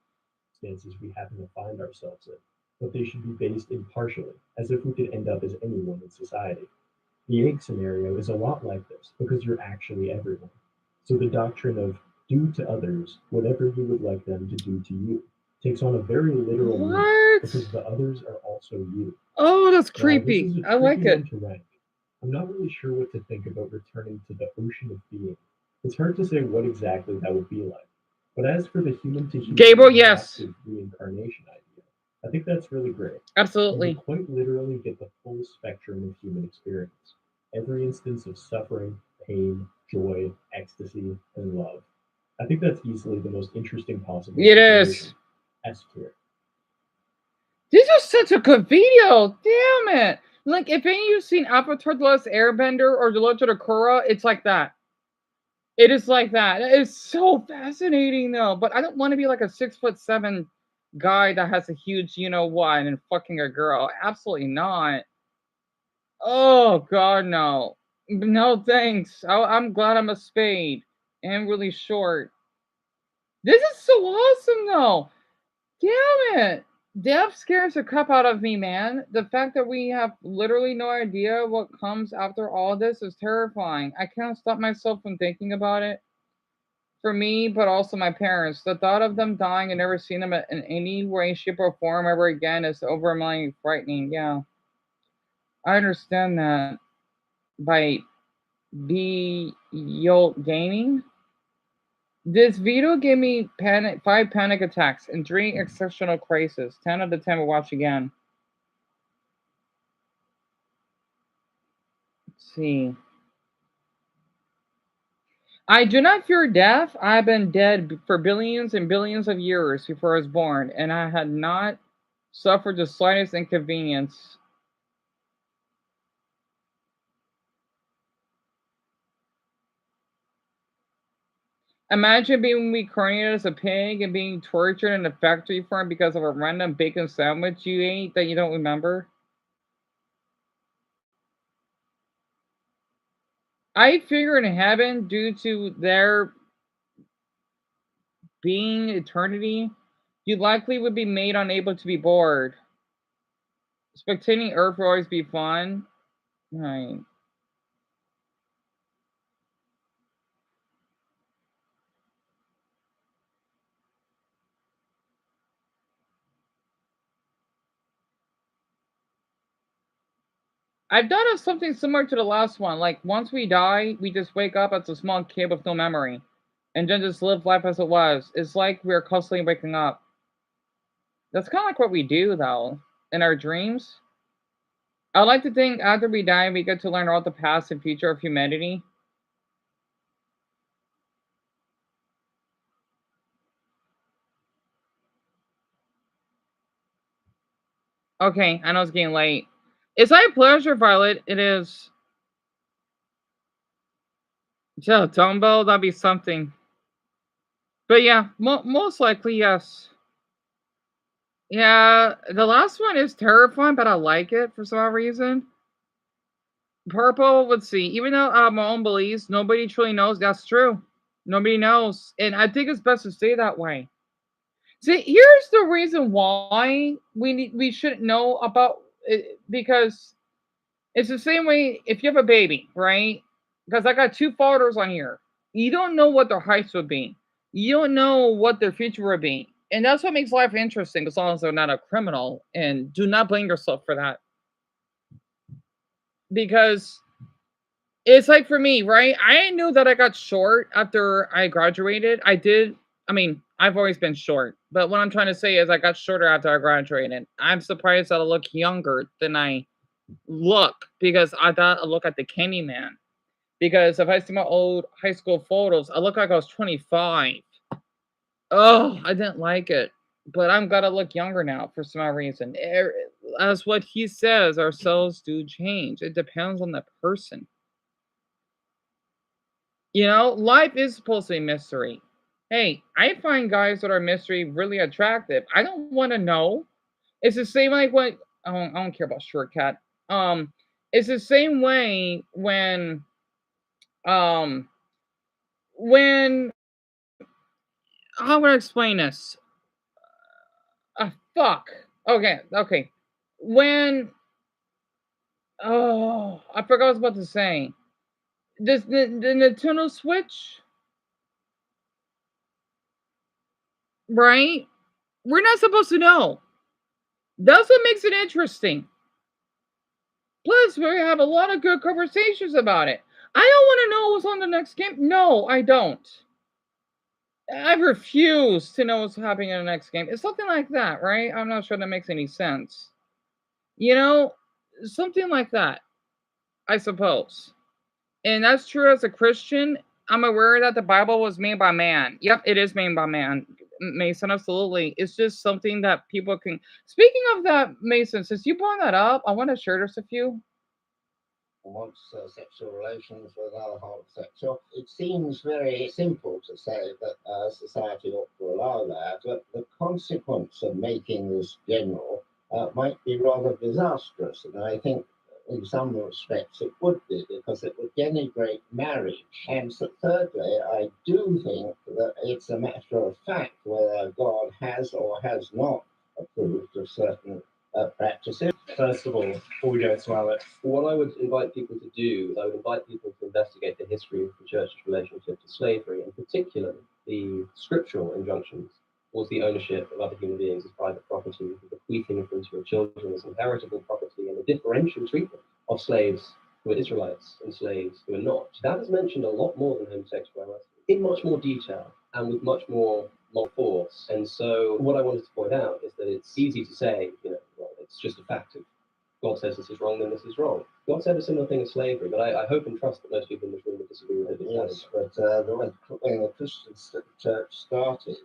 Speaker 2: Circumstances we happen to find ourselves in, but they should be based impartially, as if we could end up as anyone in society. The egg scenario is a lot like this because you're actually everyone. So the doctrine of do to others whatever you would like them to do to you takes on a very literal meaning because the others are also you.
Speaker 1: Oh, that's
Speaker 2: Now,
Speaker 1: creepy.
Speaker 2: this is a
Speaker 1: I like
Speaker 2: tricky
Speaker 1: it.
Speaker 2: one to rank. I'm not really sure what to think about returning to the ocean of being. It's hard to say what exactly that would be like. But as for the human to human
Speaker 1: Gabriel, yes.
Speaker 2: reincarnation idea, I think that's really great.
Speaker 1: Absolutely.
Speaker 2: You quite literally get the full spectrum of human experience. Every instance of suffering, pain, joy, ecstasy, and love. I think that's easily the most interesting possible
Speaker 1: It is.
Speaker 2: situation. S tier.
Speaker 1: This is such a good video. Damn it. Like, if any of you seen Avatar The Last Airbender or The Legend of Korra, it's like that. It is like that. It is so fascinating, though. But I don't want to be like a 6'7" guy that has a huge, you know what, and fucking a girl. Absolutely not. Oh God, no. No thanks. I'm glad I'm a spade and really short. This is so awesome, though. Damn it. Death scares the crap out of me, man. The fact that we have literally no idea what comes after all this is terrifying. I can't stop myself from thinking about it. For me, but also my parents. The thought of them dying and never seeing them in any way, shape, or form ever again is overwhelmingly frightening. Yeah. I understand that. By Gaming. This video gave me 5 panic attacks and 3 exceptional crises. 10 out of 10 will watch again. Let's see. I do not fear death. I've been dead for billions and billions of years before I was born, and I had not suffered the slightest inconvenience. Imagine being reincarnated as a pig and being tortured in a factory farm because of a random bacon sandwich you ate that you don't remember. I figure in heaven, due to there being eternity, you likely would be made unable to be bored. Spectating Earth will always be fun. Right. I've done something similar to the last one. Like once we die, we just wake up as a small kid with no memory, and then just live life as it was. It's like we're constantly waking up. That's kind of like what we do, though, in our dreams. I like to think after we die, we get to learn all the past and future of humanity. Okay, I know it's getting late. It's my pleasure, Violet. It is. Yeah, Dumbo, that'd be something. But yeah, most likely, yes. Yeah, the last one is terrifying, but I like it for some reason. Purple, let's see. Even though my own beliefs, nobody truly knows. That's true. Nobody knows, and I think it's best to stay that way. See, here's the reason why we shouldn't know about it, because it's the same way if you have a baby, right? Because I got two photos on here. You don't know what their heights would be. You don't know what their future would be. And that's what makes life interesting, as long as they're not a criminal. And do not blame yourself for that. Because it's like for me, right? I knew that I got short after I graduated. I did. I mean, I've always been short. But what I'm trying to say is I got shorter after I graduated. I'm surprised that I look younger than I look, because I thought I look at the Candyman. Because if I see my old high school photos, I look like I was 25. Oh, I didn't like it. But I'm gonna look younger now for some reason. As what he says, our cells do change. It depends on the person. You know, life is supposed to be mystery. Hey, I find guys that are mystery really attractive. I don't want to know. It's the same like when I don't care about short cat. It's the same way um when how would I explain this? Fuck. Okay. When I forgot what I was about to say. This the Nintendo Switch, right? We're not supposed to know. That's what makes it interesting. Plus, we have a lot of good conversations about it. I don't want to know what's on the next game. No, I don't. I refuse to know what's happening in the next game. It's something like that, right? I'm not sure that makes any sense. You know, something like that, I suppose. And that's true as a Christian. I'm aware that the Bible was made by man. Yep, it is made by man. Mason, absolutely. It's just something that people can. Speaking of that, Mason, since you brought that up, I want to share this with you.
Speaker 5: Wants sexual relations with other homosexual. It seems very simple to say that society ought to allow that, but the consequence of making this general might be rather disastrous. And I think in some respects it would be, because it would denigrate marriage. And so thirdly, I do think that it's a matter of fact whether God has or has not approved of certain practices.
Speaker 6: First of all, before we go into Alex, what I would invite people to do is I would invite people to investigate the history of the church's relationship to slavery, in particular the scriptural injunctions towards the ownership of other human beings as private property, the bequeathing of them to your children as inheritable property, and the differential treatment of slaves who are Israelites and slaves who are not. That is mentioned a lot more than homosexuality, in much more detail and with much more force. And so what I wanted to point out is that it's easy to say, well, it's just a fact of God says this is wrong, then this is wrong. God said a similar thing as slavery, but I hope and trust that most people in this room would disagree with it.
Speaker 5: Yes, but when the Christian church started,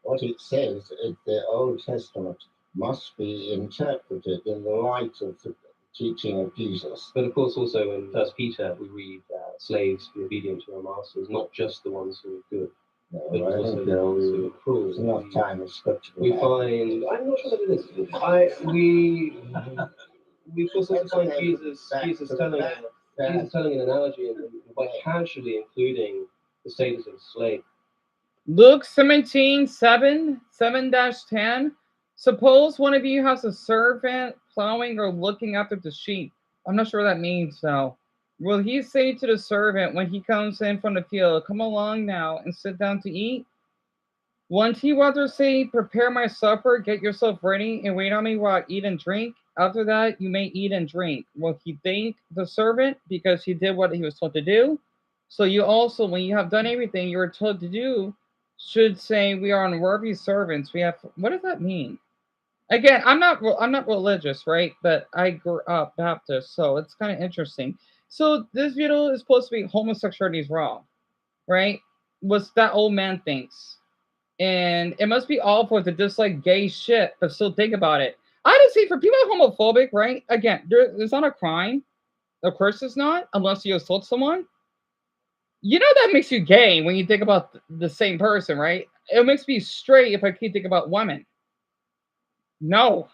Speaker 5: what it says is the Old Testament must be interpreted in the light of the teaching of Jesus.
Speaker 6: But of course, also in 1 Peter, we read slaves be obedient to your masters, not just the ones who are good, but
Speaker 5: No, I
Speaker 6: also
Speaker 5: think
Speaker 6: the ones who are cruel.
Speaker 5: there's enough time in scripture.
Speaker 6: We find, I'm not sure that it is. We of course also find Jesus telling an analogy and quite casually including the status of a slave.
Speaker 1: Luke 17:7-10. Suppose one of you has a servant plowing or looking after the sheep. I'm not sure what that means though. Will he say to the servant when he comes in from the field, come along now and sit down to eat? Won't he rather say, prepare my supper, get yourself ready, and wait on me while I eat and drink? After that, you may eat and drink. Will he thank the servant because he did what he was told to do? So you also, when you have done everything you were told to do, should say, we are unworthy servants. We have, what does that mean? Again, I'm not religious, right? But I grew up Baptist, so it's kind of interesting. So this video is supposed to be homosexuality is wrong, right? What's that old man thinks. And it must be awful to dislike gay shit, but still think about it. I just see for people who are homophobic, right? Again, it's not a crime. Of course it's not, unless you assault someone. You know that makes you gay when you think about the same person, right? It makes me straight if I keep thinking about women. No.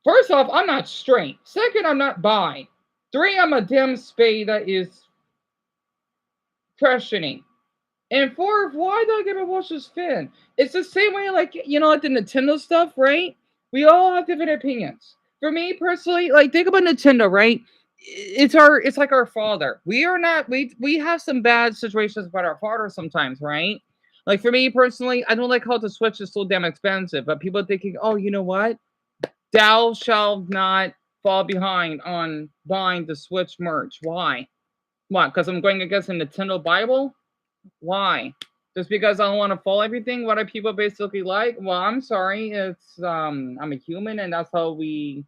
Speaker 1: First off, I'm not straight. Second, I'm not bi. 3, I'm a damn spade that is questioning. And 4, why do I get to watch this fin? It's the same way, like, like the Nintendo stuff, right? We all have different opinions. For me personally, like, think about Nintendo, right? It's like our father. We have some bad situations about our father sometimes, right? Like for me personally, I don't like how the Switch is so damn expensive, but people are thinking, oh, you know what? Thou shall not fall behind on buying the Switch merch. Why? What? Because I'm going against the Nintendo Bible? Why? Just because I don't want to follow everything? What are people basically like? Well, I'm sorry. It's I'm a human, and that's how we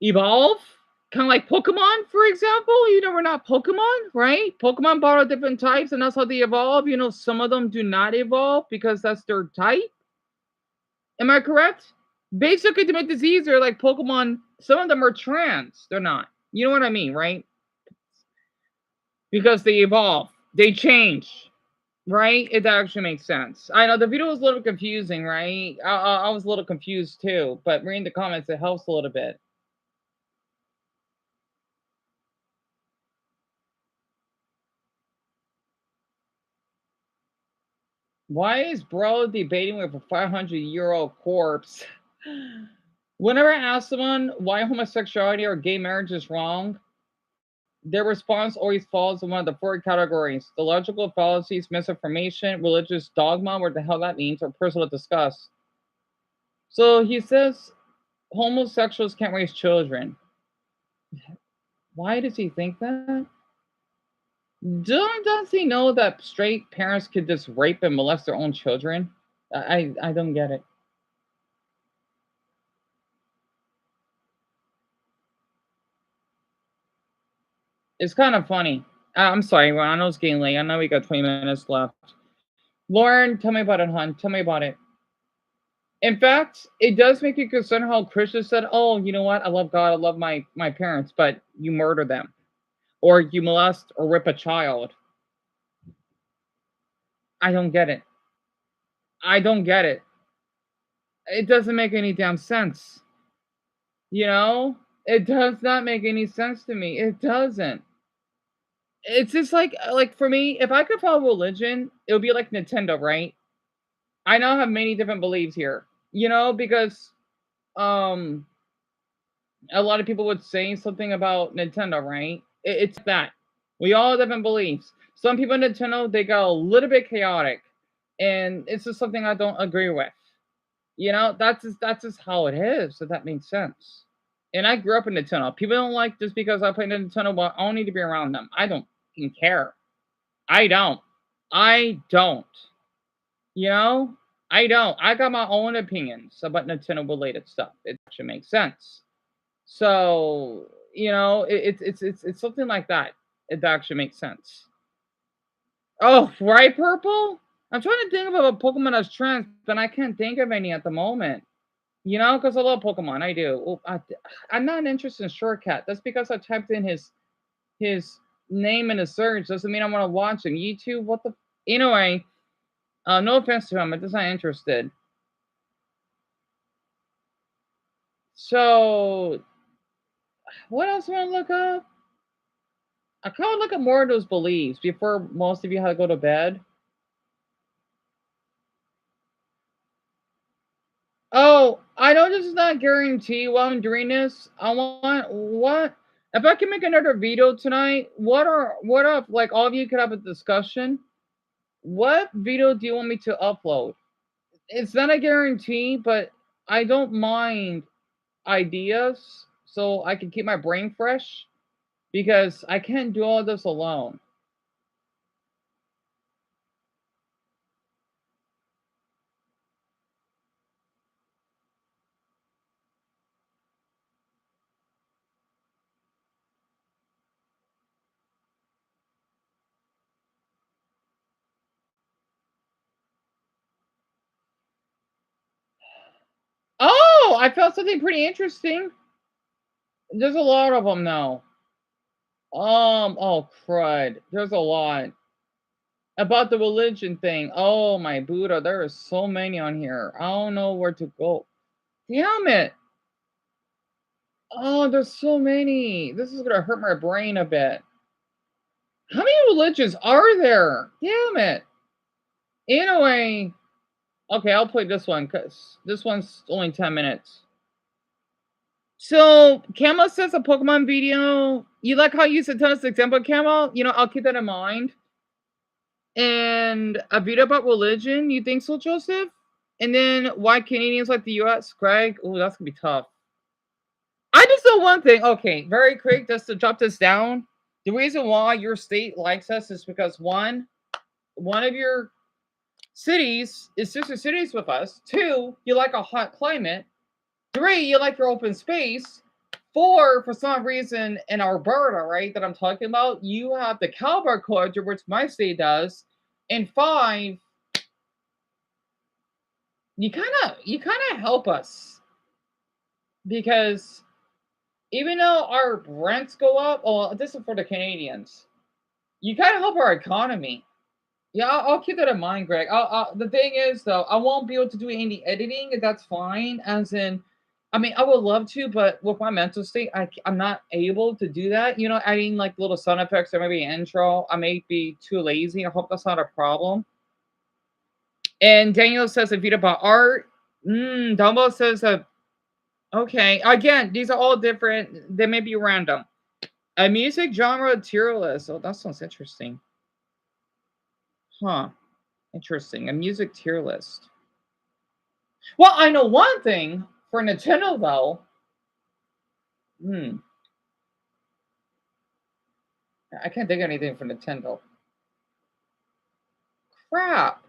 Speaker 1: evolve. Kind of like Pokemon, for example. We're not Pokemon, right? Pokemon borrow different types, and that's how they evolve. Some of them do not evolve because that's their type. Am I correct? Basically, to make this easier, like Pokemon, some of them are trans. They're not. You know what I mean, right? Because they evolve. They change. Right? It actually makes sense. I know the video was a little confusing, right? I was a little confused too, but reading the comments, it helps a little bit. Why is bro debating with a 500-year-old corpse? Whenever I ask someone why homosexuality or gay marriage is wrong, their response always falls in one of the 4 categories: the logical fallacies, misinformation, religious dogma, what the hell that means, or personal disgust. So he says homosexuals can't raise children. Why does he think that? Does he know that straight parents could just rape and molest their own children? I don't get it. It's kind of funny. I'm sorry, well, I know it's getting late. I know we got 20 minutes left. Lauren, tell me about it, hon. Tell me about it. In fact, it does make you concerned how Christians said, oh, you know what? I love God. I love my parents, but you murder them. Or you molest or rip a child. I don't get it. I don't get it. It doesn't make any damn sense. It does not make any sense to me. It doesn't. It's just like for me, if I could follow religion, it would be like Nintendo, right? I now have many different beliefs here, because a lot of people would say something about Nintendo, right? It's that we all have different beliefs. Some people in Nintendo, they go a little bit chaotic, and it's just something I don't agree with. That's just how it is. So that makes sense. And I grew up in Nintendo. People don't like just because I play Nintendo. Well, I don't need to be around them. I don't care. I don't. You know I don't. I got my own opinions about Nintendo related stuff. It actually makes sense. So it's something like that. It actually makes sense. Oh, right, purple. I'm trying to think of a Pokemon that's trans, but I can't think of any at the moment. Because I love Pokemon. I do. Well, I'm not interested in Shortcat. That's because I typed in his name in a search. Doesn't mean I want to watch him. YouTube, what the? Anyway, no offense to him. I'm just not interested. So, what else do I want to look up? I kind of look at more of those beliefs before most of you had to go to bed. Oh, I know this is not guaranteed while I'm doing this. I want what if I can make another video tonight? What if like all of you could have a discussion? What video do you want me to upload? It's not a guarantee, but I don't mind ideas so I can keep my brain fresh because I can't do all this alone. Oh, I felt something pretty interesting. There's a lot of them now. Oh crud. There's a lot. About the religion thing. Oh my Buddha, there are so many on here. I don't know where to go. Damn it. Oh, there's so many. This is gonna hurt my brain a bit. How many religions are there? Damn it. Anyway, okay, I'll play this one because this one's only 10 minutes. So, Camo says a Pokemon video. You like how you used to tell us the example, Camo? I'll keep that in mind. And a video about religion. You think so, Joseph? And then why Canadians like the U.S. Greg? Oh, that's gonna be tough. I just know one thing. Okay, very quick, just to drop this down. The reason why your state likes us is because one of your cities is sister cities with us. 2, you like a hot climate. 3, you like your open space. 4, for some reason in Alberta, right, that I'm talking about, you have the cowboy culture, which my state does. And 5, you kind of help us because even though our rents go up, this is for the Canadians, you kind of help our economy. Yeah, I'll keep that in mind, Greg. The thing is, though, I won't be able to do any editing. That's fine. As in, I mean, I would love to, but with my mental state, I'm not able to do that. Adding like little sound effects or maybe an intro, I may be too lazy. I hope that's not a problem. And Daniel says a video about art. Dumbo says okay. Again, these are all different. They may be random. A music genre tier list. Oh, that sounds interesting. Huh. Interesting. A music tier list. Well, I know one thing for Nintendo, though. I can't think of anything for Nintendo. Crap.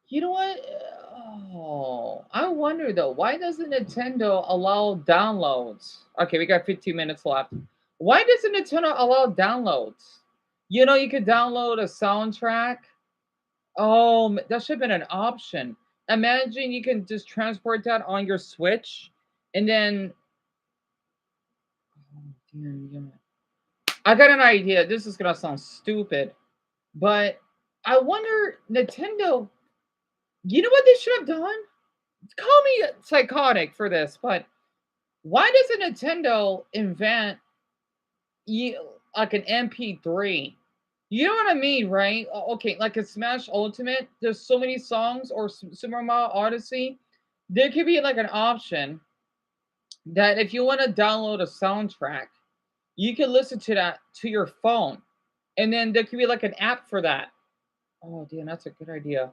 Speaker 1: You know what? Oh, I wonder though, why doesn't Nintendo allow downloads? Okay, we got 15 minutes left. Why doesn't Nintendo allow downloads? You could download a soundtrack. Oh, that should have been an option. Imagine you can just transport that on your Switch and then. Oh, damn. I got an idea. This is going to sound stupid, but I wonder, Nintendo. You know what they should have done? Call me psychotic for this, but why doesn't Nintendo invent like an MP3? You know what I mean, right? Okay, like a Smash Ultimate. There's so many songs, or Super Mario Odyssey. There could be like an option that if you want to download a soundtrack, you can listen to that to your phone, and then there could be like an app for that. Oh, damn, that's a good idea.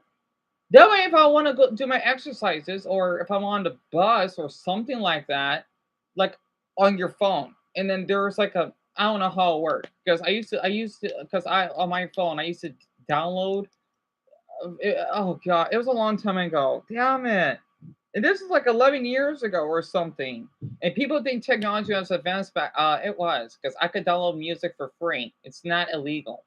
Speaker 1: That way, if I want to go do my exercises, or if I'm on the bus or something like that, like on your phone, and then there's like a I don't know how it worked because because I on my phone I used to download. Oh god, it was a long time ago. Damn it! And this is like 11 years ago or something. And people think technology was advanced back. It was because I could download music for free. It's not illegal.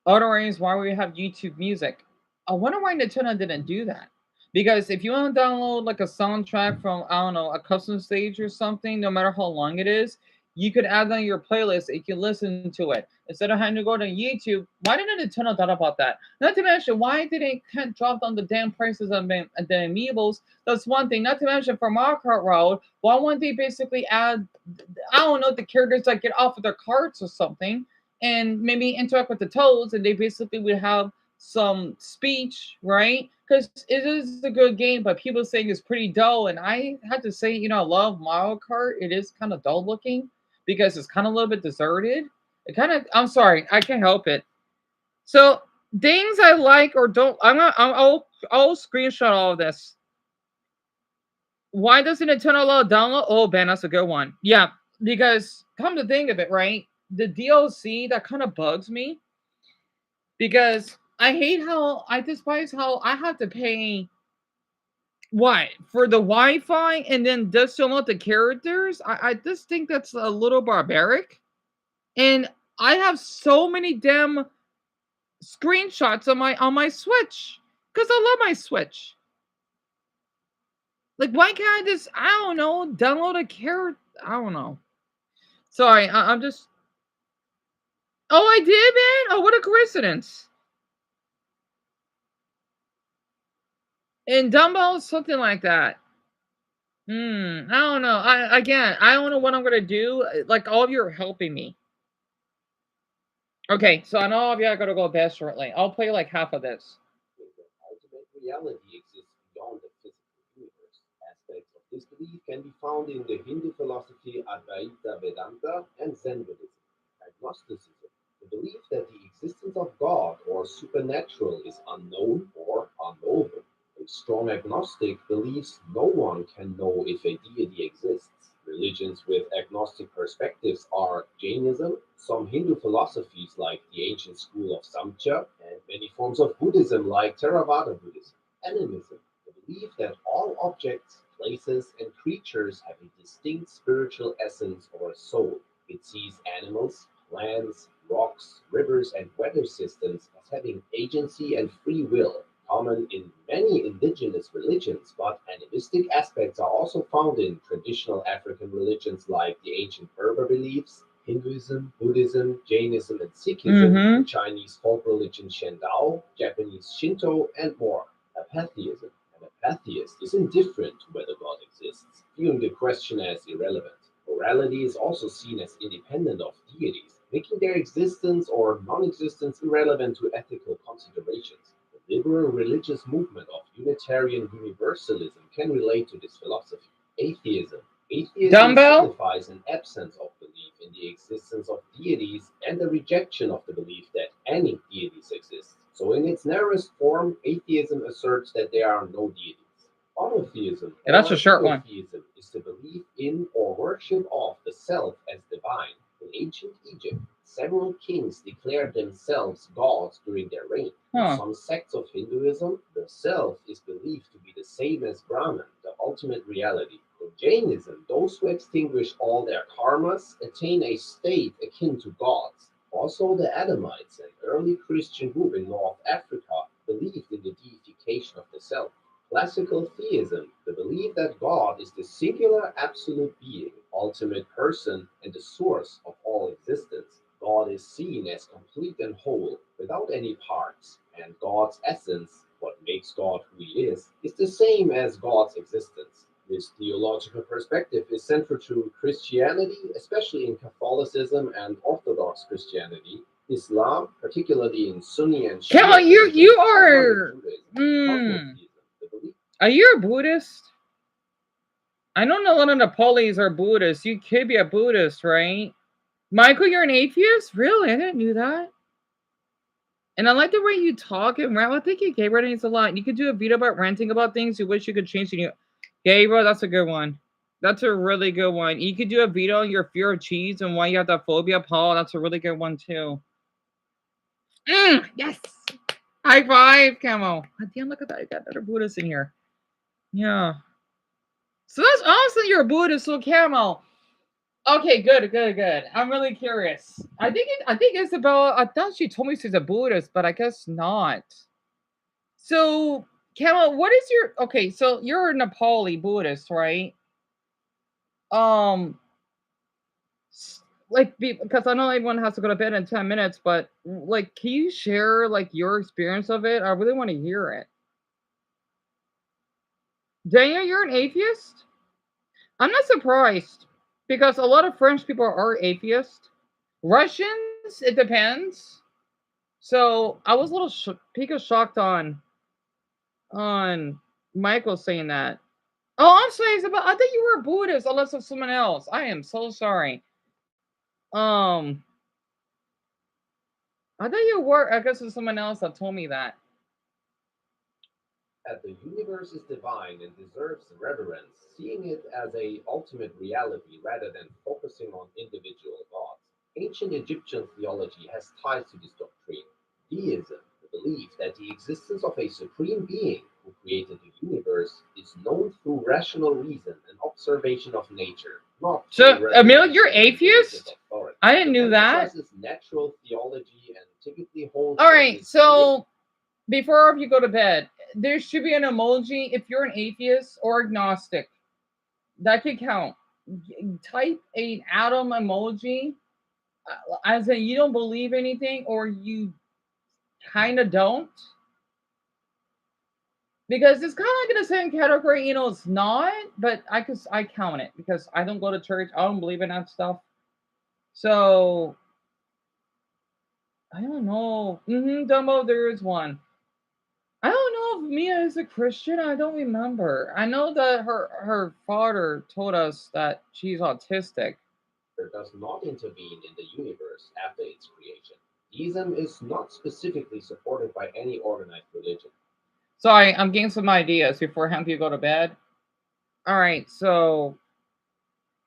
Speaker 1: Otherwise, why would we have YouTube Music? I wonder why Nintendo didn't do that. Because if you want to download like a soundtrack from I don't know a custom stage or something, no matter how long it is, you could add on your playlist. And you can listen to it instead of having to go to YouTube. Why didn't Nintendo thought about that? Not to mention, why did they can't drop down the damn prices of the amiibos? That's one thing. Not to mention for Mario Kart Road, why wouldn't they basically add I don't know the characters that get off of their carts or something? And maybe interact with the toads and they basically would have some speech, right? Because it is a good game, but people saying it's pretty dull. And I had to say, I love Mario Kart. It is kind of dull looking because it's kind of a little bit deserted. I'm sorry, I can't help it. So things I like or don't, I'll screenshot all of this. Why doesn't Nintendo allow download? Oh, Ben, that's a good one. Yeah, because come to think of it, right? The DLC that kind of bugs me because I despise how I have to pay what for the Wi-Fi and then just download the characters. I just think that's a little barbaric, and I have so many damn screenshots on my Switch because I love my Switch. Like, why can't I just I don't know download a character? I don't know. Sorry, I'm just. Oh, I did, man. Oh, what a coincidence. And dumbbells, something like that. I don't know. I don't know what I'm gonna do. Like all of you are helping me. Okay, so I know all of you are gonna go best shortly. I'll play like half of this.
Speaker 7: Ultimate reality exists beyond the physical universe. Aspects of this belief can be found in the Hindu philosophy Advaita Vedanta and Zen Buddhism. Agnosticism, the belief that the existence of God or supernatural is unknown or unknowable. A strong agnostic believes no one can know if a deity exists. Religions with agnostic perspectives are Jainism, some Hindu philosophies like the ancient school of Samkhya, and many forms of Buddhism like Theravada Buddhism. Animism, the belief that all objects, places, and creatures have a distinct spiritual essence or soul. It sees animals, plants, rocks, rivers, and weather systems as having agency and free will, common in many indigenous religions, but animistic aspects are also found in traditional African religions like the ancient Berber beliefs, Hinduism, Buddhism, Jainism, and Sikhism,
Speaker 1: Mhm.
Speaker 7: the Chinese folk religion Shendao, Japanese Shinto, and more. Apatheism. An apatheist is indifferent to whether God exists, viewing the question as irrelevant. Morality is also seen as independent of deities, making their existence or non-existence irrelevant to ethical considerations. The liberal religious movement of Unitarian Universalism can relate to this philosophy. Atheism. Atheism
Speaker 1: Dumbbell?
Speaker 7: signifies an absence of belief in the existence of deities and a rejection of the belief that any deities exist. So, in its narrowest form, atheism asserts that there are no deities. Monotheism
Speaker 1: Yeah, that's
Speaker 7: or
Speaker 1: a short one.
Speaker 7: theism is the belief in or worship of the self as divine. In ancient Egypt, several kings declared themselves gods during their reign. In
Speaker 1: Huh.
Speaker 7: some sects of Hinduism, the self is believed to be the same as Brahman, the ultimate reality. In Jainism, those who extinguish all their karmas attain a state akin to gods. Also, the Adamites, an early Christian group in North Africa, believed in the deification of the self. Classical theism, the belief that God is the singular absolute being, ultimate person, and the source of all existence. God is seen as complete and whole, without any parts, and God's essence, what makes God who he is the same as God's existence. This theological perspective is central to Christianity, especially in Catholicism and Orthodox Christianity, Islam, particularly in Sunni and Shia.
Speaker 1: Cal, you
Speaker 7: religions, as well as
Speaker 1: are.
Speaker 7: Judaism.
Speaker 1: Mm,
Speaker 7: Cosmotheism, the belief
Speaker 1: are you a Buddhist? I don't know none of the police are Buddhists. You could be a Buddhist, right? Michael, you're an atheist? Really? I didn't know that. And I like the way you talk and rant. I think you Gabriel needs a lot. You could do a video about ranting about things you wish you could change. And you, Gabriel, that's a good one. That's a really good one. You could do a video on your fear of cheese and why you have that phobia, Paul. That's a really good one too. Yes. High five, Camo. God damn, look at that. I got better Buddhists in here. Yeah. So that's awesome. You're a Buddhist, so Camo. Okay, good. I'm really curious. I think Isabella. I thought she told me she's a Buddhist, but I guess not. So, Camo, what is your okay? So you're a Nepali Buddhist, right? Um, like because I know everyone has to go to bed in 10 minutes, but like, can you share like your experience of it? I really want to hear it. Daniel, you're an atheist? I'm not surprised because a lot of French people are atheists. Russians, it depends. So I was a little shocked on Michael saying that. Oh, I'm sorry, Isabel. I thought you were a Buddhist, unless it's someone else. I am so sorry. Um, I thought you were. I guess it's someone else that told me that.
Speaker 7: That the universe is divine and deserves reverence, seeing it as a ultimate reality rather than focusing on individual gods. Ancient Egyptian theology has ties to this doctrine. Deism, the belief that the existence of a supreme being who created the universe, is known through rational reason and observation of nature, not
Speaker 1: So,
Speaker 7: through
Speaker 1: Emil, you're
Speaker 7: revelation of religious
Speaker 1: atheist?
Speaker 7: authority.
Speaker 1: I didn't
Speaker 7: It
Speaker 1: know that.
Speaker 7: emphasizes natural theology and typically holds
Speaker 1: All
Speaker 7: that
Speaker 1: right,
Speaker 7: this
Speaker 1: so before you go to bed, there should be an emoji if you're an atheist or agnostic. That could count. Type an atom emoji, as in you don't believe anything or you kind of don't. Because it's kind of like in the same category, it's not, but I count it because I don't go to church. I don't believe in that stuff. So I don't know. Dumbo, there is one. I don't know if Mia is a Christian. I don't remember. I know that her father told us that she's autistic.
Speaker 7: does not intervene in the universe after its creation. Deism is not specifically supported by any organized religion.
Speaker 1: So I'm getting some ideas before you go to bed. All right, so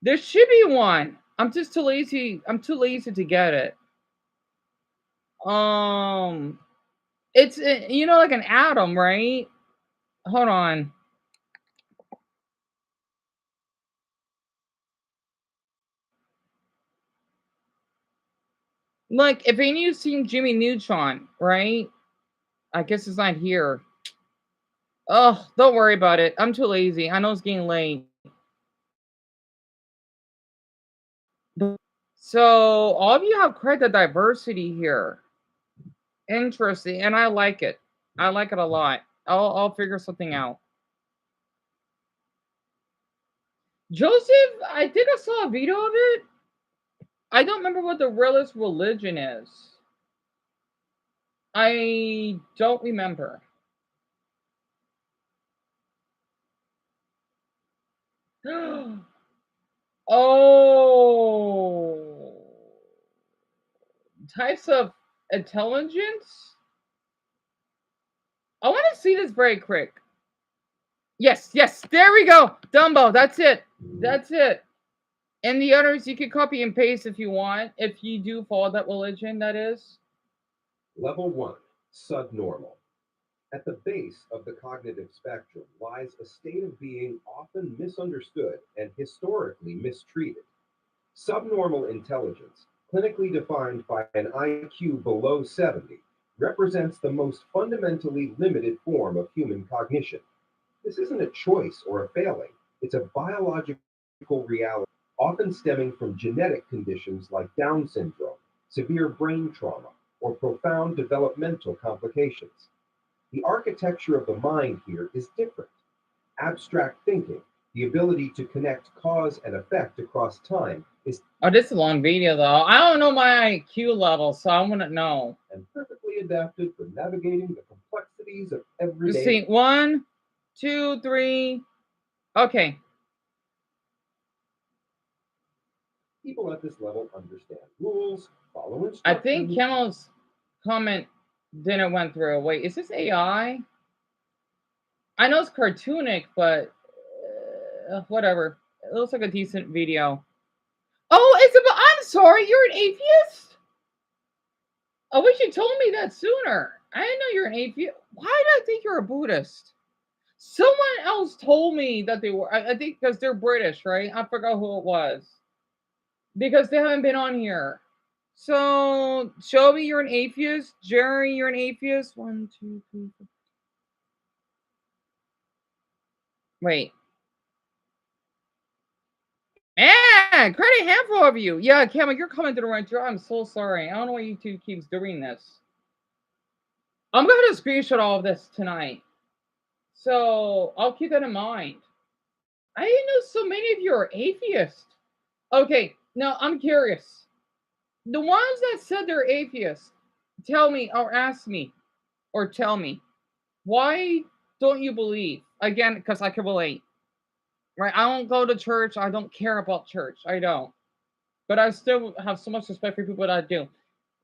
Speaker 1: there should be one. I'm just too lazy. I'm too lazy to get it. It's like an atom, right? Hold on. Like, if any of you seen Jimmy Neutron, right? I guess it's not here. Oh, don't worry about it. I'm too lazy. I know it's getting late. So all of you have quite the diversity here. Interesting, and I like it. I like it a lot. I'll figure something out. Joseph, I think I saw a video of it. I don't remember what the realist religion is. I don't remember. Oh, types of intelligence. I want to see this very quick. Yes, there we go. Dumbo, that's it. And the others you can copy and paste if you want, if you do follow that religion, that is.
Speaker 8: Level 1, subnormal. At the base of the cognitive spectrum lies a state of being often misunderstood and historically mistreated. Subnormal intelligence, clinically defined by an IQ below 70, represents the most fundamentally limited form of human cognition. This isn't a choice or a failing, it's a biological reality, often stemming from genetic conditions like Down syndrome, severe brain trauma, or profound developmental complications. The architecture of the mind here is different. Abstract thinking, the ability to connect cause and effect across time, is
Speaker 1: this is a long video though. I don't know my IQ level, so I want to know.
Speaker 8: And perfectly adapted for navigating the complexities of everyday.
Speaker 1: Let's see, 1, 2, 3. Okay.
Speaker 8: People at this level understand rules, follow instructions.
Speaker 1: I think Kemal's comment didn't went through. Wait, is this AI? I know it's cartoonic, but whatever. It looks like a decent video. Oh, Isabel, I'm sorry. You're an atheist? I wish you told me that sooner. I didn't know you're an atheist. Why did I think you're a Buddhist? Someone else told me that they were. I think because they're British, right? I forgot who it was. Because they haven't been on here. So, Shelby, you're an atheist. Jerry, you're an atheist. 1, 2, 3, 4. Wait. Man, credit handful of you. Yeah, Cameron, you're coming to the right door. I'm so sorry. I don't know why YouTube keeps doing this. I'm going to screenshot all of this tonight. So, I'll keep that in mind. I didn't know so many of you are atheists. Okay, now I'm curious. The ones that said they're atheists, tell me or ask me or tell me, why don't you believe? Again, because I can relate. Right? I don't go to church. I don't care about church. I don't. But I still have so much respect for people that do.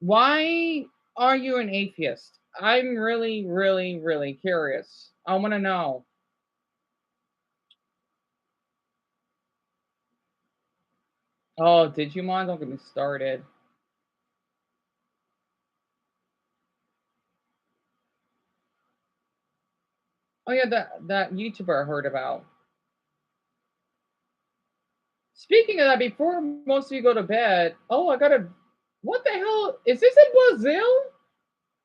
Speaker 1: Why are you an atheist? I'm really, really, really curious. I want to know. Oh, Digimon? Don't get me started. Oh yeah, that YouTuber I heard about. Speaking of that, before most of you go to bed, what the hell? Is this in Brazil?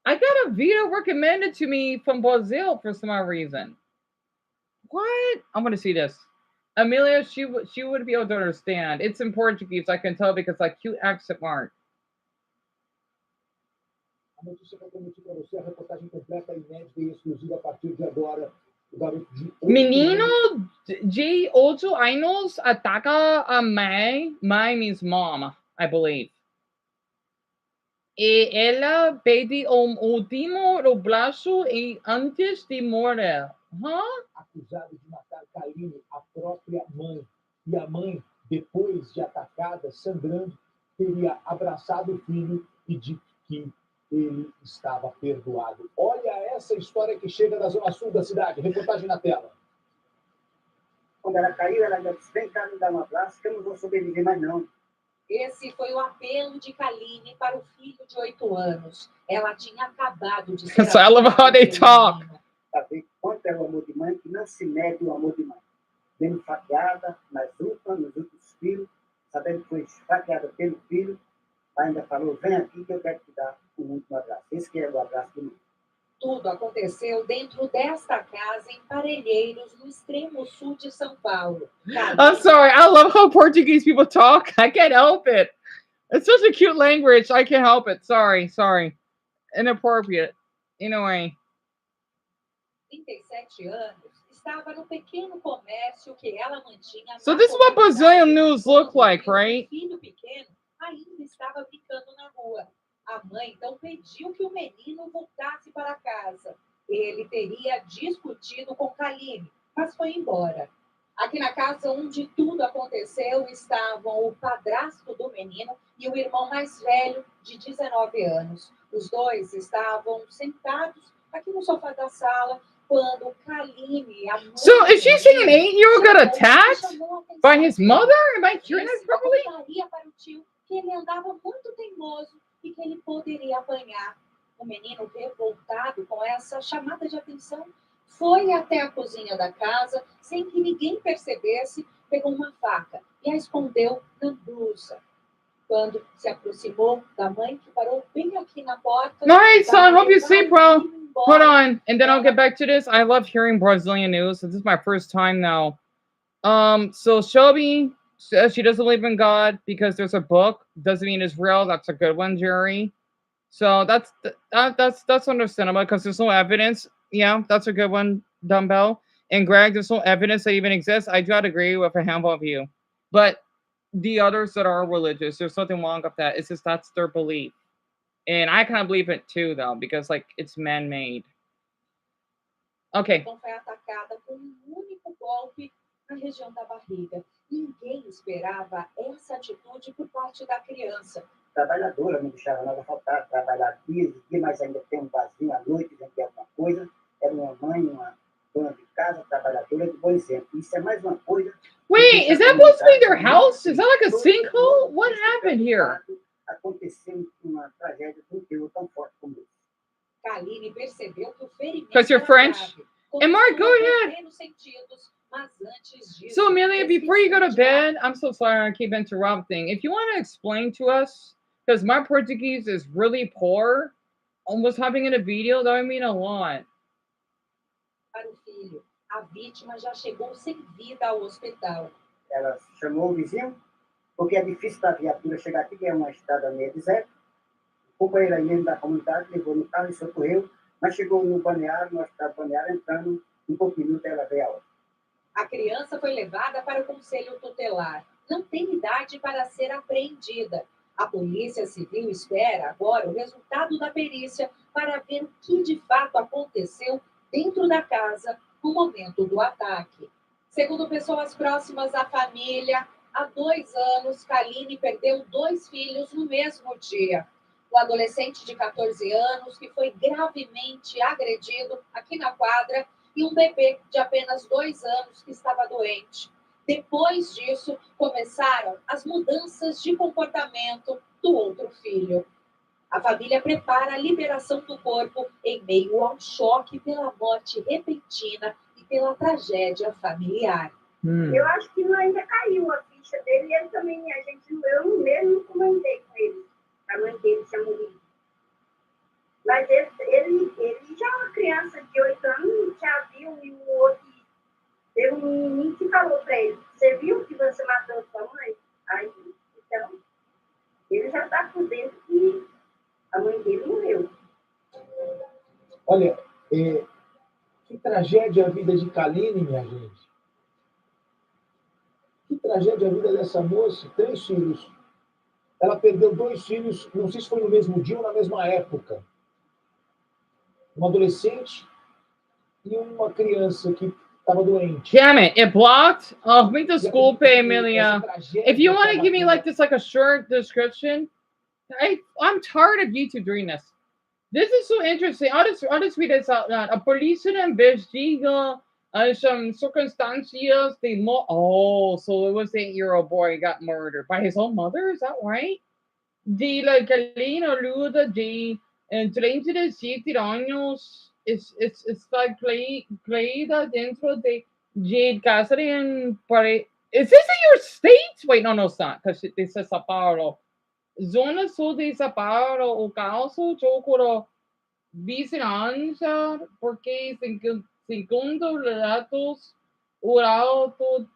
Speaker 1: I got a video recommended to me from Brazil for some odd reason. What? I'm gonna see this. Amelia, she would be able to understand. It's in Portuguese, I can tell because like cute accent mark.
Speaker 3: A notícia que eu prometi para você, a reportagem completa, inédita e exclusiva a partir de agora. O garoto de
Speaker 1: Menino de 8 anos ataca a mãe. Mãe means mom, I believe. E ela pede último do braço e antes de morrer.
Speaker 3: acusado de matar Kaline, a própria mãe. E a mãe, depois de atacada, sangrando, teria abraçado o filho e dito que ele estava perdoado. Olha essa história que chega da zona sul da cidade. Reportagem na tela.
Speaker 9: Quando ela caiu, ela ainda disse: vem cá me dar um abraço, que eu não vou sobreviver mais não.
Speaker 10: Esse foi o apelo de Kaline para o filho de 8 anos. Ela tinha acabado de ser...
Speaker 1: So I love how they talk.
Speaker 9: Para ver quanto é o amor de mãe, que não se mede o amor de mãe. Bem esfaqueada nas UPA, nos outros filhos, sabendo que foi esfaqueada pelo filho, ainda falou: vem aqui que eu quero te dar um último abraço. Esse que é o abraço do mundo.
Speaker 10: Tudo aconteceu dentro desta casa em Parelheiros, no extremo sul de São Paulo.
Speaker 1: I'm sorry. I love how Portuguese people talk. I can't help it. It's such a cute language. I can't help it. Sorry. Inappropriate. Anyway.
Speaker 10: 37 anos, estava no pequeno comércio que ela mantinha.
Speaker 1: So this is what Brazilian news look like, right?
Speaker 10: O filho pequeno ainda estava brincando na rua. A mãe então pediu que o menino voltasse para casa. Ele teria discutido com Kaline, mas foi embora. Aqui na casa onde tudo aconteceu estavam o padrasto do menino e o irmão mais velho, de 19 anos. Os dois estavam sentados aqui no sofá da sala quando Kaline, a mãe...
Speaker 1: So is she saying an 8-year-old got attacked by his mother? Am I hearing this properly?
Speaker 10: Para o tio que ele andava muito teimoso e que ele poderia apanhar. O menino, revoltado com essa chamada de atenção, foi até a cozinha da casa, sem que ninguém percebesse, pegou uma faca e a escondeu na blusa. Quando se aproximou da mãe, que parou bem aqui na porta...
Speaker 1: Nice, son. Hope you sleep well. Hold on, and then I'll get back to this. I love hearing Brazilian news. This is my first time now. So Shelby says she doesn't believe in God because there's a book. Doesn't mean it's real. That's a good one, Jerry. So that's understandable because there's no evidence. Yeah, that's a good one, Dumbbell. And Greg, there's no evidence that even exists. I do not agree with a handful of you. But the others that are religious, there's nothing wrong with that. It's just that's their belief. And I kind of believe it too, though, because like it's man-made. Okay.
Speaker 10: Foi atacada com único golpe na região da barriga. Ninguém esperava essa atitude por parte da criança.
Speaker 9: Trabalhadora, não deixava nada faltar, trabalhar dias, mas ainda tem um vazio à noite, vender alguma coisa. Era uma mãe, uma dona de casa trabalhadora de bom exemplo. Isso é mais uma coisa.
Speaker 1: Wait, is that supposed to be their house? Is that like a sinkhole? What happened here?
Speaker 9: Aconteceu uma tragédia com um teor tão forte como esse.
Speaker 10: Kaline percebeu que o ferimento
Speaker 1: Because you're
Speaker 10: era
Speaker 1: French?
Speaker 10: grave.
Speaker 1: And Mark, go
Speaker 10: Começou a
Speaker 1: ahead.
Speaker 10: perder os sentidos, mas antes disso,
Speaker 1: So, Amelia, before you go to
Speaker 10: esqueceu de
Speaker 1: bed, I'm so sorry I keep interrupting. If you want to explain to us, because my Portuguese is really poor, almost having in a video, that would mean a lot.
Speaker 10: para o filho. A vítima já chegou sem vida ao hospital.
Speaker 9: Ela chamou o vizinho, porque é difícil para a viatura chegar aqui, que é uma estrada meio deserta. O companheiro aí da comunidade levou no carro e socorreu, mas chegou no balneário, no hospital balneário, entrando, em pouco minuto ela veio a óbito.
Speaker 10: A criança foi levada para o conselho tutelar. Não tem idade para ser apreendida. A Polícia Civil espera agora o resultado da perícia para ver o que de fato aconteceu dentro da casa no momento do ataque. Segundo pessoas próximas à família, há 2 anos, Kaline perdeu 2 filhos no mesmo dia. O adolescente de 14 anos, que foi gravemente agredido aqui na quadra, e um bebê de apenas 2 anos que estava doente. Depois disso, começaram as mudanças de comportamento do outro filho. A família prepara a liberação do corpo em meio ao choque pela morte repentina e pela tragédia familiar.
Speaker 11: Eu acho que ainda caiu a ficha dele e ele também, eu mesmo comentei com ele. A mãe dele tinha morrido. Mas ele já é uma criança de 8 anos, já viu, e o outro, teve um menino que falou para ele, você viu que você matou sua mãe? Aí, então, ele já está por dentro que a mãe dele morreu.
Speaker 3: Olha, que tragédia a vida de Kaline, minha gente. Que tragédia a vida dessa moça, 3 filhos. Ela perdeu 2 filhos, não sei se foi no mesmo dia ou na mesma época. Um adolescente e uma criança que estava doente.
Speaker 1: Damn it blocked. Oh, me desculpe, Amelia. If you want to give me like this, like a short description, I'm tired of YouTube doing this. This is so interesting. I'll just read this out loud. A polícia investiga some circunstancias de Oh, so it was the 8-year-old boy who got murdered by his own mother. Is that right? De la Galina Luda de 37 años está creída dentro de Jade Cassidy Is this in your state? Wait, no, it's not, because this is Sao Paulo. Zona sul de Sao Paulo, o caso chocou vizinhança, porque segundo relatos, o auto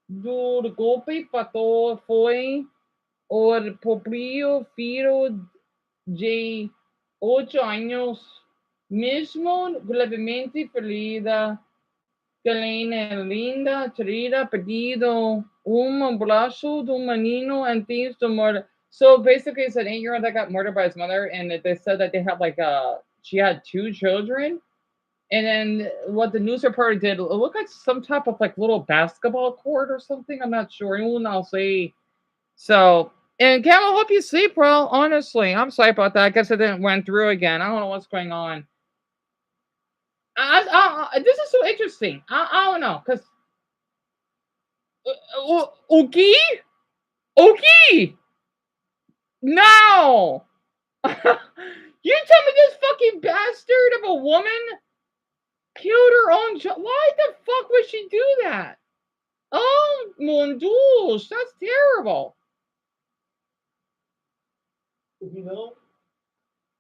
Speaker 1: do golpe fatal foi o próprio filho de 8 anos, mesmo gravemente ferida. Kaline Linda Trida pedido abraço do menino antes de morrer. So basically, it's an 8-year-old that got murdered by his mother, and they said that they had she had 2 children. And then what the news reporter did, it looked like some type of little basketball court or something. I'm not sure. I'll say. So, and Cam, I hope you sleep well. Honestly, I'm sorry about that. I guess it didn't went through again. I don't know what's going on. This is so interesting. I don't know, because Okay. No. You tell me this fucking bastard of a woman killed her own child. Why the fuck would she do that? Oh, mon Dieu, that's terrible.
Speaker 3: O vilão,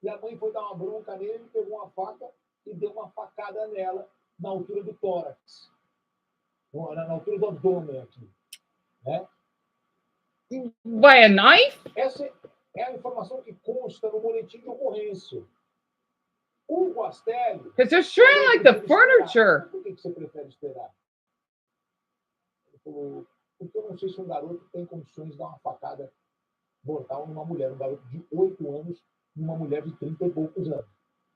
Speaker 3: e a mãe foi dar uma bronca nele, pegou uma faca e deu uma facada nela na altura do tórax, na altura do abdômen aqui, né?
Speaker 1: By a knife?
Speaker 3: Essa é a informação que consta no boletim de ocorrência. O Guastelli...
Speaker 1: Because they're showing like the furniture.
Speaker 3: Por que você prefere esperar? Porque eu não sei se um garoto tem condições de dar uma facada mortal numa mulher, um garoto de 8 anos numa mulher de 30 e poucos anos.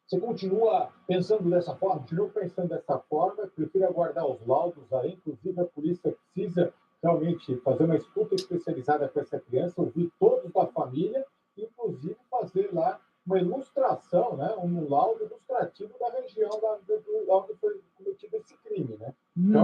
Speaker 3: Você continua pensando dessa forma?
Speaker 2: Continuo pensando dessa forma, prefiro aguardar os laudos aí, inclusive a polícia precisa realmente fazer uma escuta especializada com essa criança, ouvir todos da família, inclusive fazer lá uma ilustração, né, um laudo ilustrativo da região onde foi cometido esse crime, né?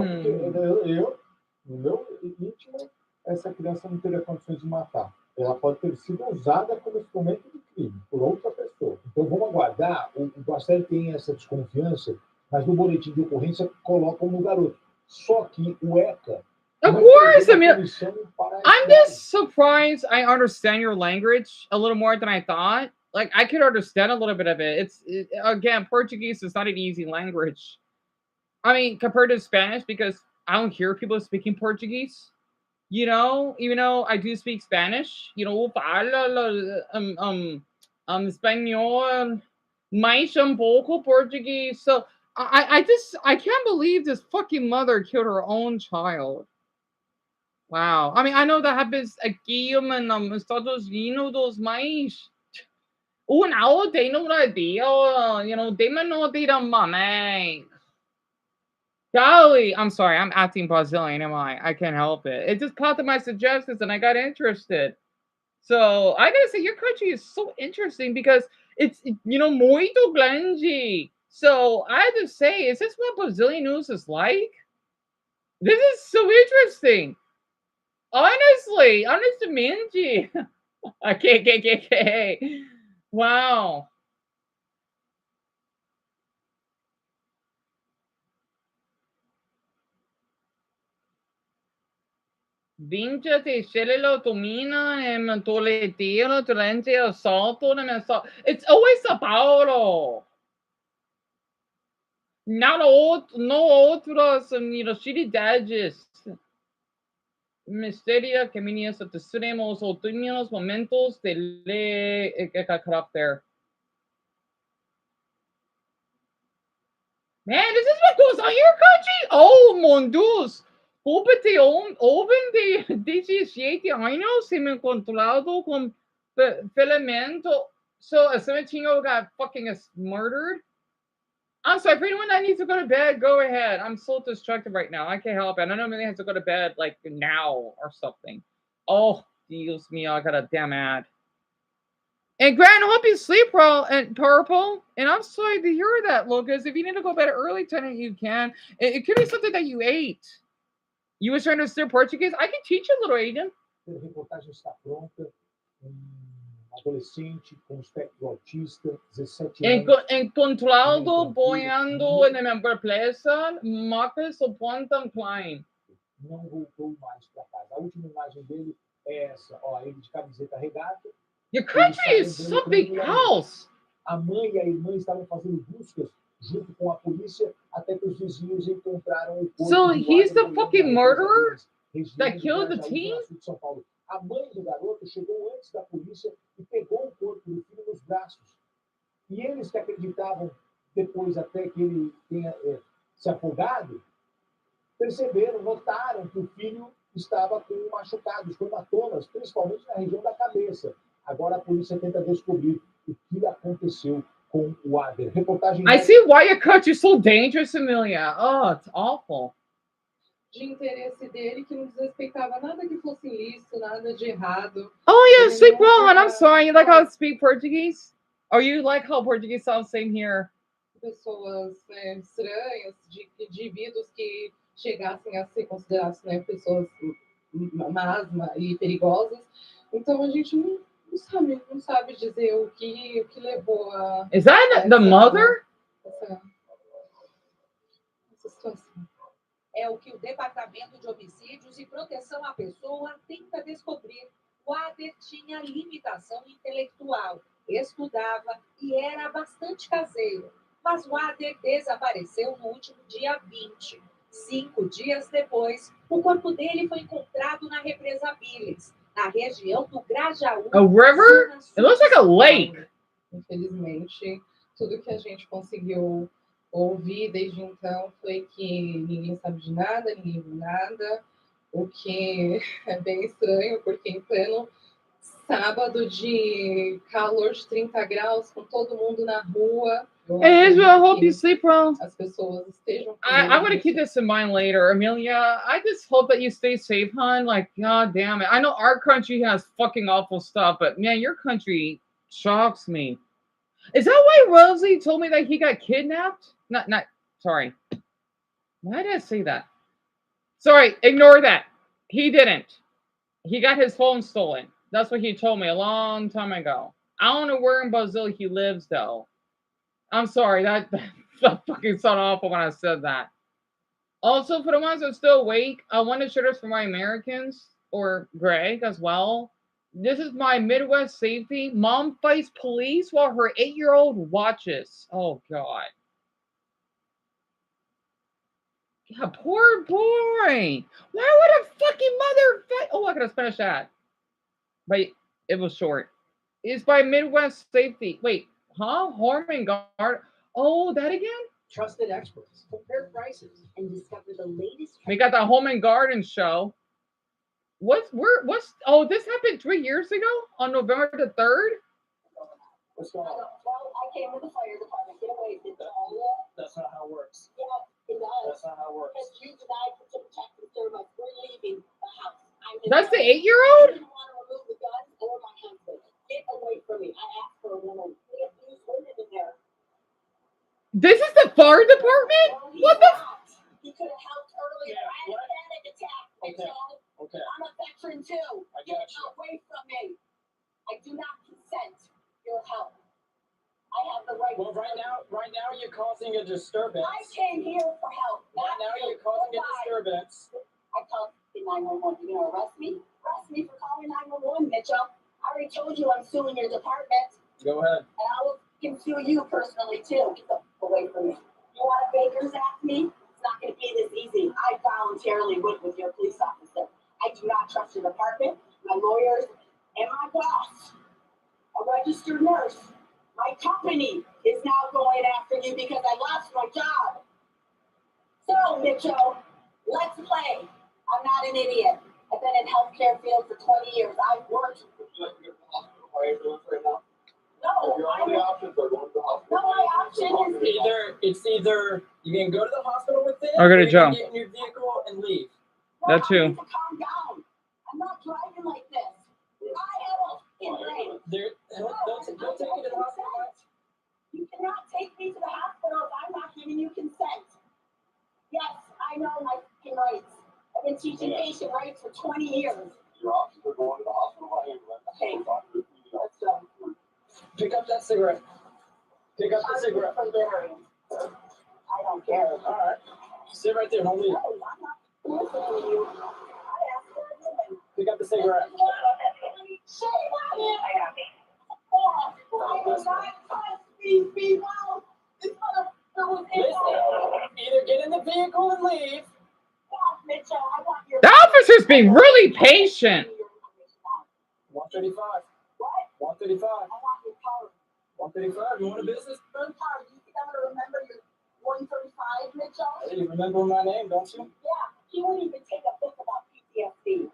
Speaker 3: Então, porque eu, no meu íntimo, essa criança não teria condições de matar. Ela pode ter sido usada como instrumento de crime por outra pessoa. Então, vamos aguardar. O Bastelli tem essa desconfiança, mas no boletim de ocorrência colocam no garoto. Só que o ECA...
Speaker 1: Of course, I mean, I'm just surprised I understand your language a little more than I thought. Like, I could understand a little bit of it. Again, Portuguese is not an easy language. I mean, compared to Spanish, because I don't hear people speaking Portuguese. You know, even though I do speak Spanish, you know, español, mais pouco Portuguese. So I can't believe this fucking mother killed her own child. Wow. I mean, I know that happens aqui nos Estados Unidos, mas now they know the deal. You know, they may know the money. Golly, I'm sorry, I'm acting Brazilian, am I? I can't help it. It just popped in my suggestions and I got interested. So I gotta say, your country is so interesting because it's, you know, muito grande. So I have to say, is this what Brazilian news is like? This is so interesting. Honestly, honestamente. Okay. Wow. Vince Teixeira Lotomina and Toletero durante el salto de Minnesota. It's always Sao Paulo. No outras universidades. Misteria que meninas tenemos últimos momentos de carácter. Man, this is what goes on in your country? Oh, mon Deus. Open de 17 años se me encontrado con filamento. So a 17-year-old got fucking murdered. I'm sorry, for anyone that needs to go to bed, go ahead. I'm so distracted right now. I can't help it. I know Millie has to go to bed like now or something. Oh, Dios mío, I got a damn ad. And Grant, I hope you sleep well and Purple. And I'm sorry to hear that, Lucas. If you need to go to bed early tonight, you can. It could be something that you ate. You were trying to steer Portuguese? I can teach you a little, Aiden.
Speaker 3: A reportagem está pronta. Adolescente com espectro autista, 17 anos.
Speaker 1: Encontrado boiando na minha presa, Marcus Ponton Klein.
Speaker 3: Não voltou mais para casa. A última imagem dele é essa. Ó, ele de camiseta regata.
Speaker 1: Your country is something else.
Speaker 3: A mãe e a irmã estavam fazendo buscas junto com a polícia até que os vizinhos encontraram o corpo.
Speaker 1: So he's the fucking murderer that killed the teen?
Speaker 3: A mãe do garoto chegou antes da polícia e pegou o corpo do filho nos braços. E eles que acreditavam, depois até que ele tenha se afogado, perceberam, notaram que o filho estava com machucados, com hematomas, principalmente na região da cabeça. Agora a polícia tenta descobrir o que aconteceu com o Ader. Reportagem.
Speaker 1: I see why your country is so dangerous, Amelia. Oh, it's awful.
Speaker 12: De interesse dele que não desrespeitava nada que fosse ilícito, nada de errado.
Speaker 1: Oh yeah, speak well, and I'm sorry. You like how I speak Portuguese? Or you like how Portuguese sounds same here?
Speaker 12: Pessoas estranhas, de indivíduos que chegassem a ser consideradas pessoas más e perigosas. Então a gente não sabe dizer o que levou a.
Speaker 1: Is that the mother?
Speaker 12: Essa situação.
Speaker 10: É o que o Departamento de Homicídios e Proteção à Pessoa tenta descobrir. O Ader tinha limitação intelectual, estudava e era bastante caseiro. Mas o Ader desapareceu no último dia 20. 5 dias depois, o corpo dele foi encontrado na represa Viles, na região do Grajaú.
Speaker 1: A river? It looks like a lake.
Speaker 12: Infelizmente, tudo que a gente conseguiu ouvir desde então foi que ninguém sabe de nada, ninguém viu nada, o que é bem estranho, porque em pleno sábado de calor de 30 graus, com todo mundo na rua.
Speaker 1: Israel, I hope you sleep well.
Speaker 12: As pessoas estejam.
Speaker 1: I'm going to keep this in mind later. Amelia, I just hope that you stay safe, hon. Like, god damn it. I know our country has fucking awful stuff, but man, your country shocks me. Is that why Rosie told me that he got kidnapped? Sorry. Why did I say that? Sorry, ignore that. He didn't. He got his phone stolen. That's what he told me a long time ago. I don't know where in Brazil he lives, though. I'm sorry, that fucking sounded awful when I said that. Also, for the ones that are still awake, I want to share this for my Americans, or Greg as well. This is my Midwest safety. Mom fights police while her 8-year-old watches. Oh, God. Yeah, poor boy. Why would a fucking mother fight? Oh, I gotta finish that. But it was short. It's by Midwest Safety. Wait, huh? Home and Guard. Oh, that again?
Speaker 13: Trusted experts, compare prices, and discover the latest.
Speaker 1: We got the Home and Garden show. What's oh, this happened 3 years ago on November the 3rd?
Speaker 13: What's going on? Well, I came to the fire department. Get away,
Speaker 14: That's not how it works.
Speaker 13: Yeah, it does.
Speaker 14: That's not how it works.
Speaker 13: Because you denied to protect the service. We're leaving the house.
Speaker 1: That's the 8-year-old?
Speaker 13: You didn't want to remove the guns or my husband. Get away from me. I asked for a woman. We have used women in there.
Speaker 1: This is the fire department? What the?
Speaker 13: You could have helped earlier. I had a panic attack.
Speaker 14: Okay.
Speaker 13: I'm a veteran too. Get away from me. I do not consent your help. I have the right.
Speaker 14: Well, right now you're causing a disturbance.
Speaker 13: I came here for help.
Speaker 14: Right now you're causing a disturbance.
Speaker 13: I called 911. You gonna arrest me? Arrest me for calling 911, Mitchell. I already told you I'm suing your department.
Speaker 14: Go ahead.
Speaker 13: And I can sue you personally too. Get the f away from me. You want to Baker's Act me? It's not going to be this easy. I voluntarily went with your police officer. I do not trust your department, my lawyers, and my boss, a registered nurse. My company is now going after you because I lost my job. So, Mitchell, let's play. I'm not an idiot. I've been in healthcare field for 20 years. I've worked. No, my option is
Speaker 14: either you can go to the hospital with it,
Speaker 1: Or go to
Speaker 14: you
Speaker 1: jail.
Speaker 14: can get in your vehicle and leave.
Speaker 1: That too.
Speaker 13: calm down. I'm not driving like this. I have a fucking brain.
Speaker 14: They'll take you to the hospital.
Speaker 13: You cannot take me to the hospital if I'm not giving you consent. Yes, I know my fucking rights. I've been teaching patient rights for 20 years.
Speaker 4: Your options are going to the hospital by ambulance.
Speaker 13: Okay. Let's go.
Speaker 14: Pick up that cigarette. Pick up the cigarette.
Speaker 13: I don't care.
Speaker 14: All right. Sit right there. Don't leave.
Speaker 13: No, I'm not listening to you. I asked for a woman.
Speaker 14: Pick up the cigarette.
Speaker 13: Shame on you. I will not touch these people. This motherfucker was in
Speaker 14: Either get in the vehicle and leave.
Speaker 13: Stop, Mitchell. I want your.
Speaker 1: The officer's being really patient.
Speaker 14: 135.
Speaker 13: What?
Speaker 14: 135.
Speaker 13: I want your car.
Speaker 14: 135. You want a business card?
Speaker 13: Car. You think I'm gonna remember your 135, Mitchell?
Speaker 14: Hey, you remember my name, don't you?
Speaker 13: Yeah. He wouldn't even take a book about PTSD.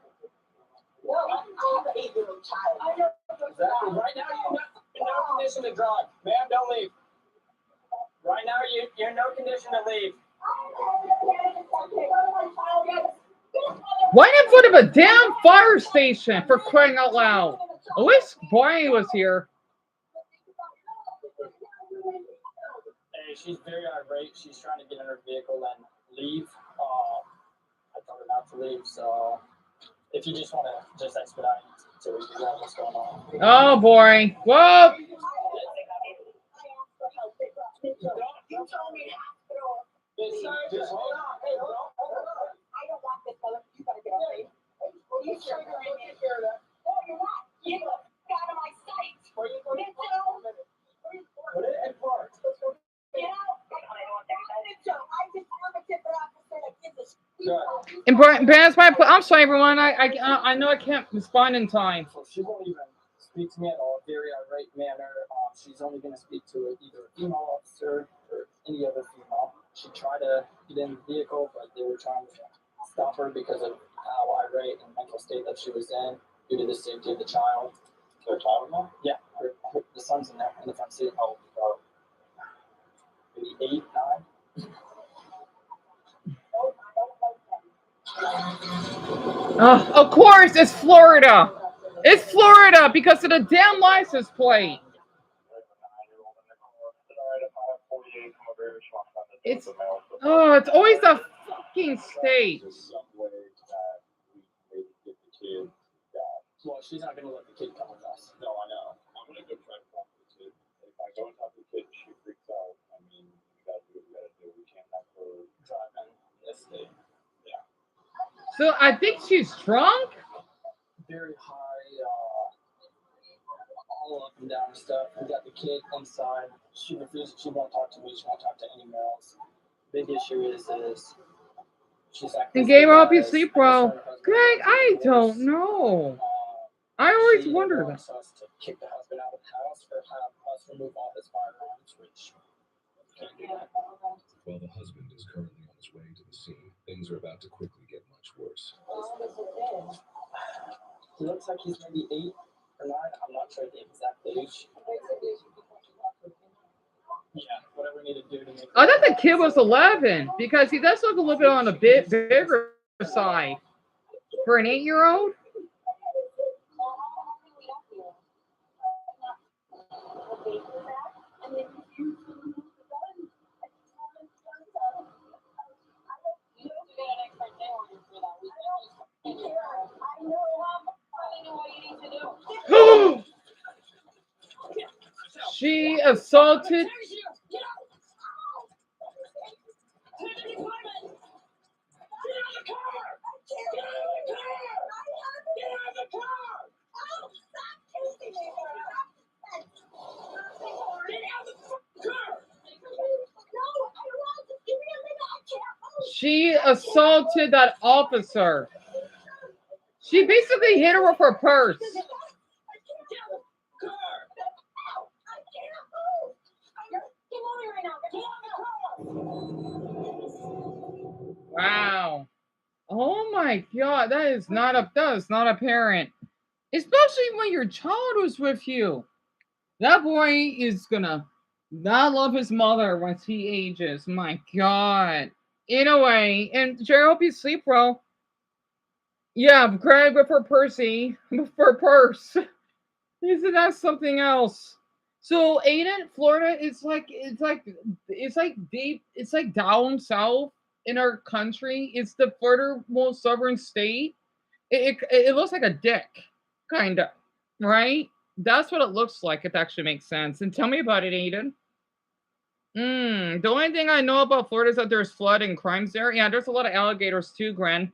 Speaker 13: No, I have an 8-year-old child. I know.
Speaker 14: Exactly. Right now, you're in no condition to drive. Ma'am, don't leave. Right now, you're in no condition to leave.
Speaker 1: Why in front of a damn fire station, for crying out loud? I wish Barney was here.
Speaker 14: Hey, she's very irate. She's trying to get in her vehicle and leave. I told her not to leave, so if you just want to just expedite so we figure out what's going on.
Speaker 1: Oh boy. Whoa.
Speaker 13: You told me hospital.
Speaker 14: Just hold on. Hey, hold on.
Speaker 13: I don't want this mother. You better get away. You sure you're in there? No, you're not. Get the f out of my sight.
Speaker 14: Put it in park.
Speaker 13: Get out. I'm the affirmative officer that gives a shit.
Speaker 1: And Brian's my. I'm sorry, everyone. I know I can't respond in time.
Speaker 14: So she won't even speak to me at all. Very irate manner. She's only going to speak to either a female officer or any other female. She tried to get in the vehicle, but they were trying to stop her because of how irate and mental state that she was in due to the safety of the child. Their child in there? Yeah, the son's in there in the front seat. Oh, maybe 8, 9.
Speaker 1: Of course, it's Florida. It's Florida because of the damn license plate. It's always the fucking states.
Speaker 14: Well, she's not gonna let the kid come with us.
Speaker 15: No, I know. I'm gonna go try to talk to the kid. If I go and talk to the kid and she freaks out, I mean, we gotta do what we gotta do. We can't have her
Speaker 14: driving this day.
Speaker 15: Yeah.
Speaker 1: So I think she's drunk.
Speaker 14: Very high, all up and down stuff. We got the kid inside. She refuses. She won't talk to me. She won't talk to anyone else. Big issue is she's acting.
Speaker 1: And gave her up your sleep, bro. Greg, I don't know. I always wonder that.
Speaker 14: Wants us to kick the husband out of the house or have us remove all his firearms, which can't do that.
Speaker 16: While the husband is currently on his way to the scene, things are about to quickly get much worse.
Speaker 14: He looks like he's maybe 8 or 9. I'm not sure the exact age. Yeah, whatever we need to do to make.
Speaker 1: I thought the kid was 11 because he does look a little bit on a bit bigger side for an 8-year-old. She assaulted. She assaulted that officer. She basically hit her with her purse. Wow. Oh my God, that is not a parent. Especially when your child was with you. That boy is gonna not love his mother once he ages. My God. Anyway, and Jerry, I hope you sleep well. Yeah, Greg with her Percy, with her purse. Isn't that something else? So Aiden, Florida, it's like deep, it's like down south in our country. It's the furthermost southern state. It looks like a dick, kind of, right? That's what it looks like. It actually makes sense. And tell me about it, Aiden. The only thing I know about Florida is that there's flood and crimes there. Yeah, there's a lot of alligators too, Gren.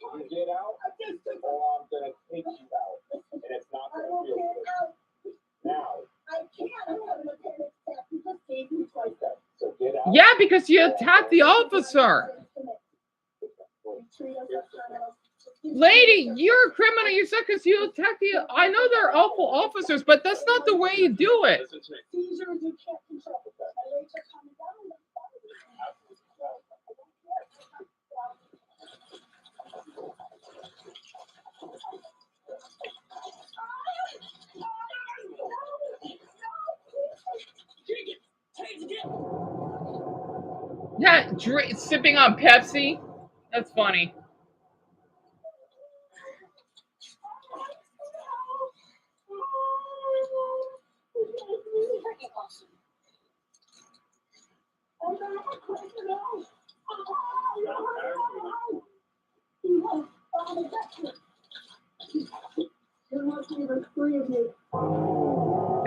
Speaker 15: You get out, or I'm gonna take you out, and it's not gonna feel good. Now.
Speaker 13: I can't. I'm having a panic attack. You just gave me twice that.
Speaker 15: So get out.
Speaker 1: Yeah, because you attacked the officer. Lady, you're a criminal. You said because you attacked the. I know they're awful officers, but that's not the way you do it.
Speaker 13: Seizures you can't control. My legs are coming down.
Speaker 1: Yeah, sipping on Pepsi. That's funny.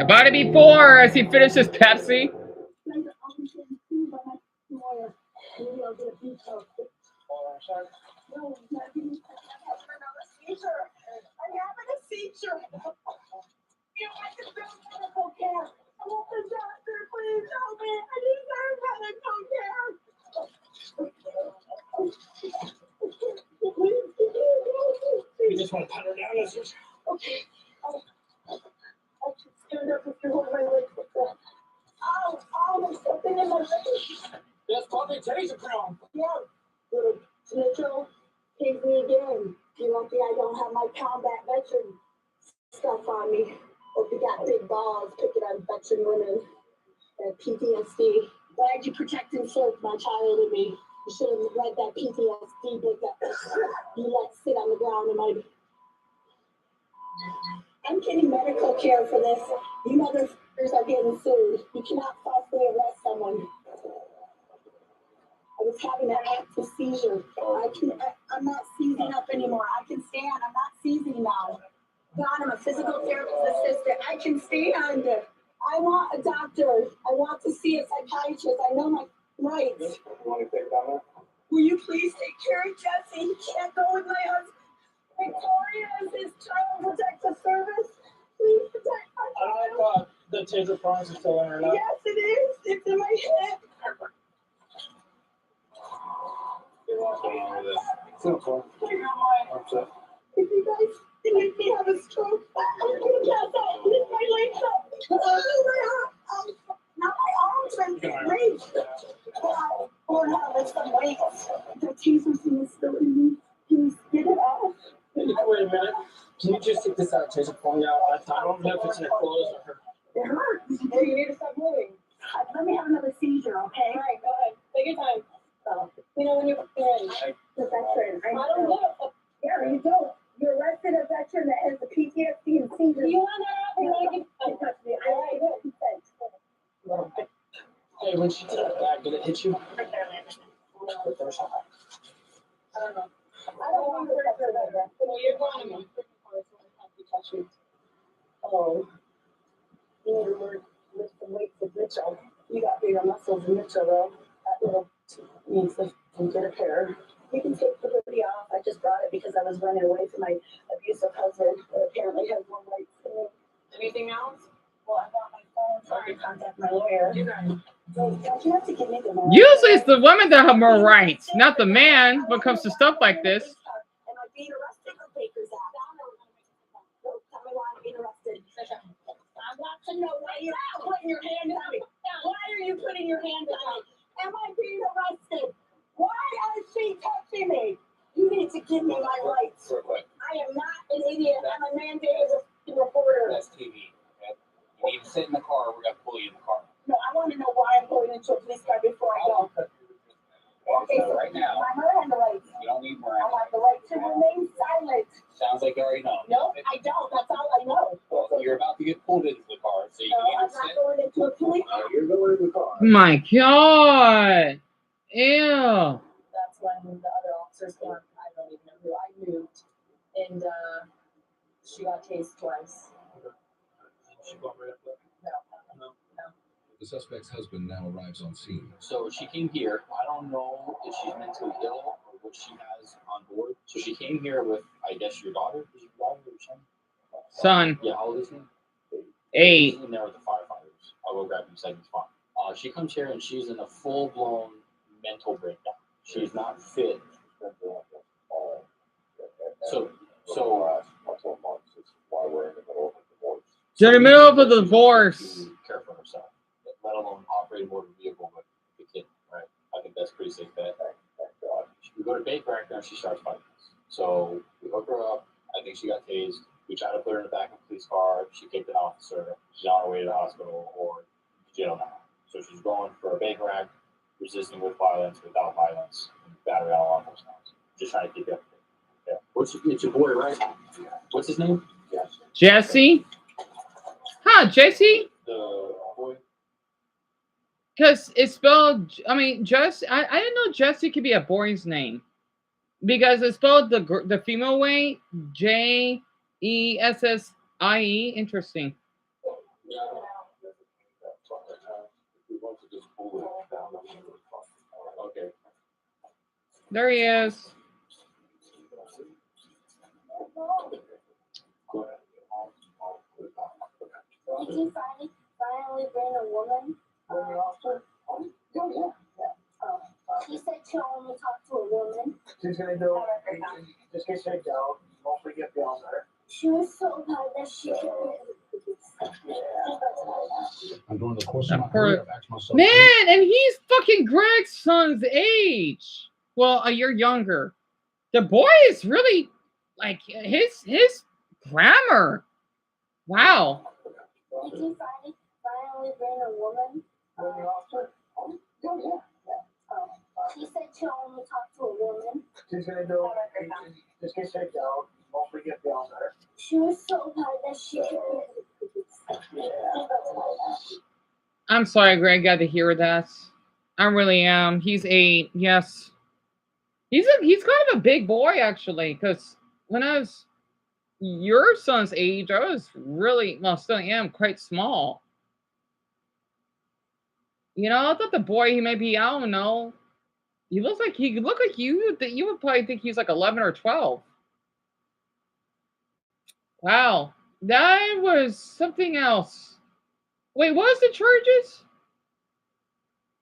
Speaker 1: About it before as he finishes Pepsi.
Speaker 15: You just want to pat her down, is it?
Speaker 13: Okay. I can stand up if you hold my legs like that. Ow, there's something in my leg.
Speaker 15: That's probably taser crown.
Speaker 13: Yeah. Little Mitchell, take me again. You're lucky I don't have my combat veteran stuff on me. Hope you got big balls picking on veteran women. PTSD. Glad you protect and serve my child and me. You should have read that PTSD book that you let sit on the ground in my. I'm getting medical care for this. You motherfuckers are getting sued. You cannot falsely arrest someone. I was having an active seizure. I'm not seizing up anymore. I can stand. I'm not seizing now. God, I'm a physical therapist assistant. I can stand. I want a doctor. I want to see a psychiatrist. I know my rights.
Speaker 15: You want to take that?
Speaker 13: Will you please take care of Jesse? He can't go with my husband. Victoria is his child protective service. Please protect my
Speaker 14: I don't know if the taser prongs are still in or not.
Speaker 13: Yes, it is. It's in my head.
Speaker 15: What's going on with this?
Speaker 13: If you guys make me have a stroke, I'm gonna pass out. Lift my legs up. Now my arms are raised. Or now lift some weights. The taser's still in me. Can you get it off?
Speaker 14: Wait a minute. Can you just take this taser prong out? I don't know if it's in your clothes or her.
Speaker 13: It hurts. You need to stop moving. Let me have another seizure, okay? All right, go ahead. Take your time. You know when you're ready. The veteran. I don't know. Yeah, you don't. You arrested a veteran that has the PTSD and seizures. You want that out? You want to get touch me? I don't get consent.
Speaker 14: Hey, when she did that, did it hit you?
Speaker 13: I don't know. I don't want to hurt her.
Speaker 12: Well, you're going to my freaking car, so I have to touch you.
Speaker 13: Oh. You need to lift some weights with Mitchell. You got bigger muscles than Mitchell, though. That little needs to get a pair. You can take the hoodie off. I just brought it because I was running away from my abusive husband that apparently has more rights than me.
Speaker 12: Anything else?
Speaker 13: Well, I got my phone so I can contact my lawyer. Don't you have to give me the money?
Speaker 1: Usually it's the women that have more rights, not the man when it comes to stuff like this.
Speaker 13: Am I being arrested for Baker's Act? Don't tell me why I'm being arrested. I want to know why you're putting your hands on me. Why are you putting your hands on me? Am I being arrested? Why is she touching me? You need to give me my rights. I am not an idiot. I'm a mandated reporter.
Speaker 15: That's TV. Okay? You need to sit in the car. We're going to pull you in the car.
Speaker 13: No, I want to know why I'm going into a police car before I go. Okay, so
Speaker 15: right now,
Speaker 13: my Miranda rights.
Speaker 15: you don't need
Speaker 13: I
Speaker 15: Miranda.
Speaker 13: have the right to remain silent.
Speaker 15: Sounds like you already know.
Speaker 13: No, I don't. That's all I know.
Speaker 15: Well, you're about to get pulled into the car, so you
Speaker 13: No,
Speaker 15: can
Speaker 13: I'm
Speaker 15: either
Speaker 13: not
Speaker 15: sit.
Speaker 13: going into a police car.
Speaker 15: You're going in the car.
Speaker 1: My God. Ew.
Speaker 13: That's when the other officers came. I don't even know who. I moved, and she got tased twice.
Speaker 15: She got right up there.
Speaker 13: No.
Speaker 16: The suspect's husband now arrives on scene.
Speaker 15: So she came here. I don't know if she's mentally ill or what she has on board. So she came here with, I guess, your daughter. Is your daughter or son?
Speaker 1: Son.
Speaker 15: Yeah, how old is he?
Speaker 1: 8.
Speaker 15: He's in there with the firefighters. I'll go grab him seconds. Fine. She comes here and she's in a full-blown mental breakdown. She's not fit. So
Speaker 4: why we're in the middle of a divorce.
Speaker 1: They're in the middle of a divorce.
Speaker 15: Care for herself, let alone operate a motor vehicle with the kid, right? I think that's pretty safe bet. We go to Baker Act and she starts fighting us. So we hook her up. I think she got tased. We try to put her in the back of a police car. She kicked an officer. She's on her way to the hospital or jail now. So she's going for a Baker Act, resisting with violence, without violence, and battery on law enforcement. Just trying to keep you up. Yeah. It's your boy, right? What's his name?
Speaker 1: Jesse? Huh, Jesse?
Speaker 15: The boy.
Speaker 1: Because it's spelled, I mean, Jesse, I didn't know Jesse could be a boy's name. Because it's spelled the female way, Jessie. Interesting.
Speaker 15: Okay.
Speaker 1: There he is.
Speaker 11: Did you finally bring a woman? She said she'll only talk to a woman.
Speaker 3: She's gonna do just get shake down. Don't forget the other.
Speaker 11: She was so bad that she
Speaker 16: And during the course of
Speaker 1: That
Speaker 16: my
Speaker 1: poor-
Speaker 16: career, I've asked myself,
Speaker 1: Man, and he's fucking Greg's son's age. Well, a year younger. The boy is really like his grammar. Wow.
Speaker 11: Did you finally bring a woman? She said she'll only talk to a woman.
Speaker 3: She's gonna do just get shake down. Don't forget the other.
Speaker 11: She was so bad that she
Speaker 1: I'm sorry, Greg, got to hear that. I really am. He's 8. Yes. He's kind of a big boy actually, because when I was your son's age, I was really, well, still am quite small. You know, I thought the boy he may be, I don't know. He look like you. That you would probably think he's like 11 or 12. Wow, that was something else. Wait, what was the charges?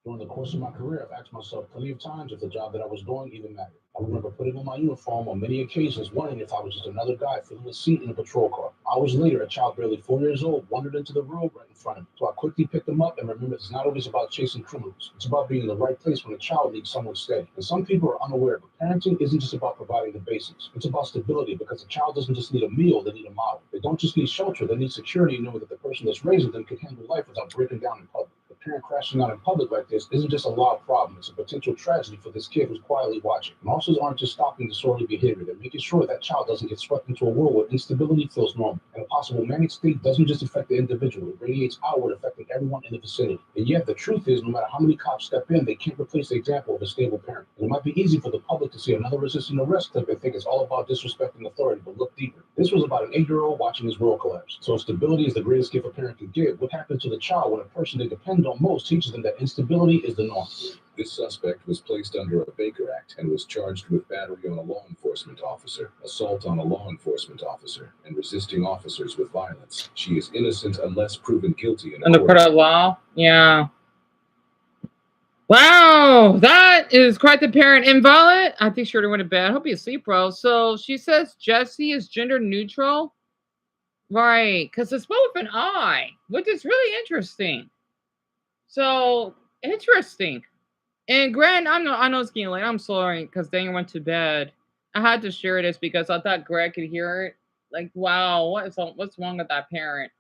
Speaker 17: During the course of my career, I've asked myself plenty of times if the job that I was doing even mattered. I remember putting on my uniform on many occasions, wondering if I was just another guy filling a seat in a patrol car. Hours later, a child barely 4 years old wandered into the room right in front of me. So I quickly picked him up and remembered it's not always about chasing criminals. It's about being in the right place when a child needs someone steady. And some people are unaware, but parenting isn't just about providing the basics. It's about stability, because a child doesn't just need a meal, they need a model. They don't just need shelter, they need security, knowing that the person that's raising them can handle life without breaking down in public. A parent crashing out in public like this isn't just a law problem, it's a potential tragedy for this kid who's quietly watching. And officers aren't just stopping disorderly behavior, they're making sure that child doesn't get swept into a world where instability feels normal. And a possible manic state doesn't just affect the individual, it radiates outward, affecting everyone in the vicinity. And yet the truth is, no matter how many cops step in, they can't replace the example of a stable parent. And it might be easy for the public to see another resisting arrest clip and think it's all about disrespecting authority, but look deeper. This was about an 8-year-old watching his world collapse. So if stability is the greatest gift a parent can give, what happens to the child when a person they depend on most teaches them that instability is the norm?
Speaker 16: This suspect was placed under a Baker Act and was charged with battery on a law enforcement officer, assault on a law enforcement officer, and resisting officers with violence. She is innocent unless proven guilty in a
Speaker 1: In the
Speaker 16: court
Speaker 1: court of law? Yeah. Wow, that is quite the parent. Invalid? I think she already went to bed. I hope you sleep, bro. So she says Jesse is gender neutral. Right, because it's spelled with an I, which is really interesting. So interesting. And Grant, I know it's getting late. I'm sorry, because Daniel went to bed. I had to share this because I thought Greg could hear it. Like, wow, what's wrong with that parent?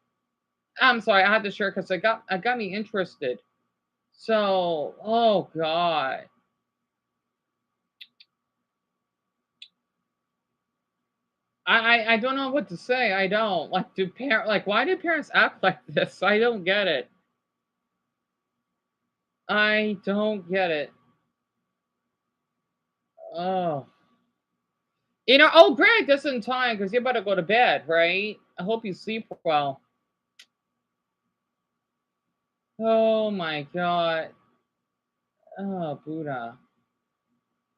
Speaker 1: I'm sorry, I had to share it because it got me interested. So, oh God. I don't know what to say. I don't. Like, why do parents act like this? I don't get it. I don't get it. Oh. You know, oh, Greg, that's in time because you're about to go to bed, right? I hope you sleep well. Oh my God. Oh, Buddha.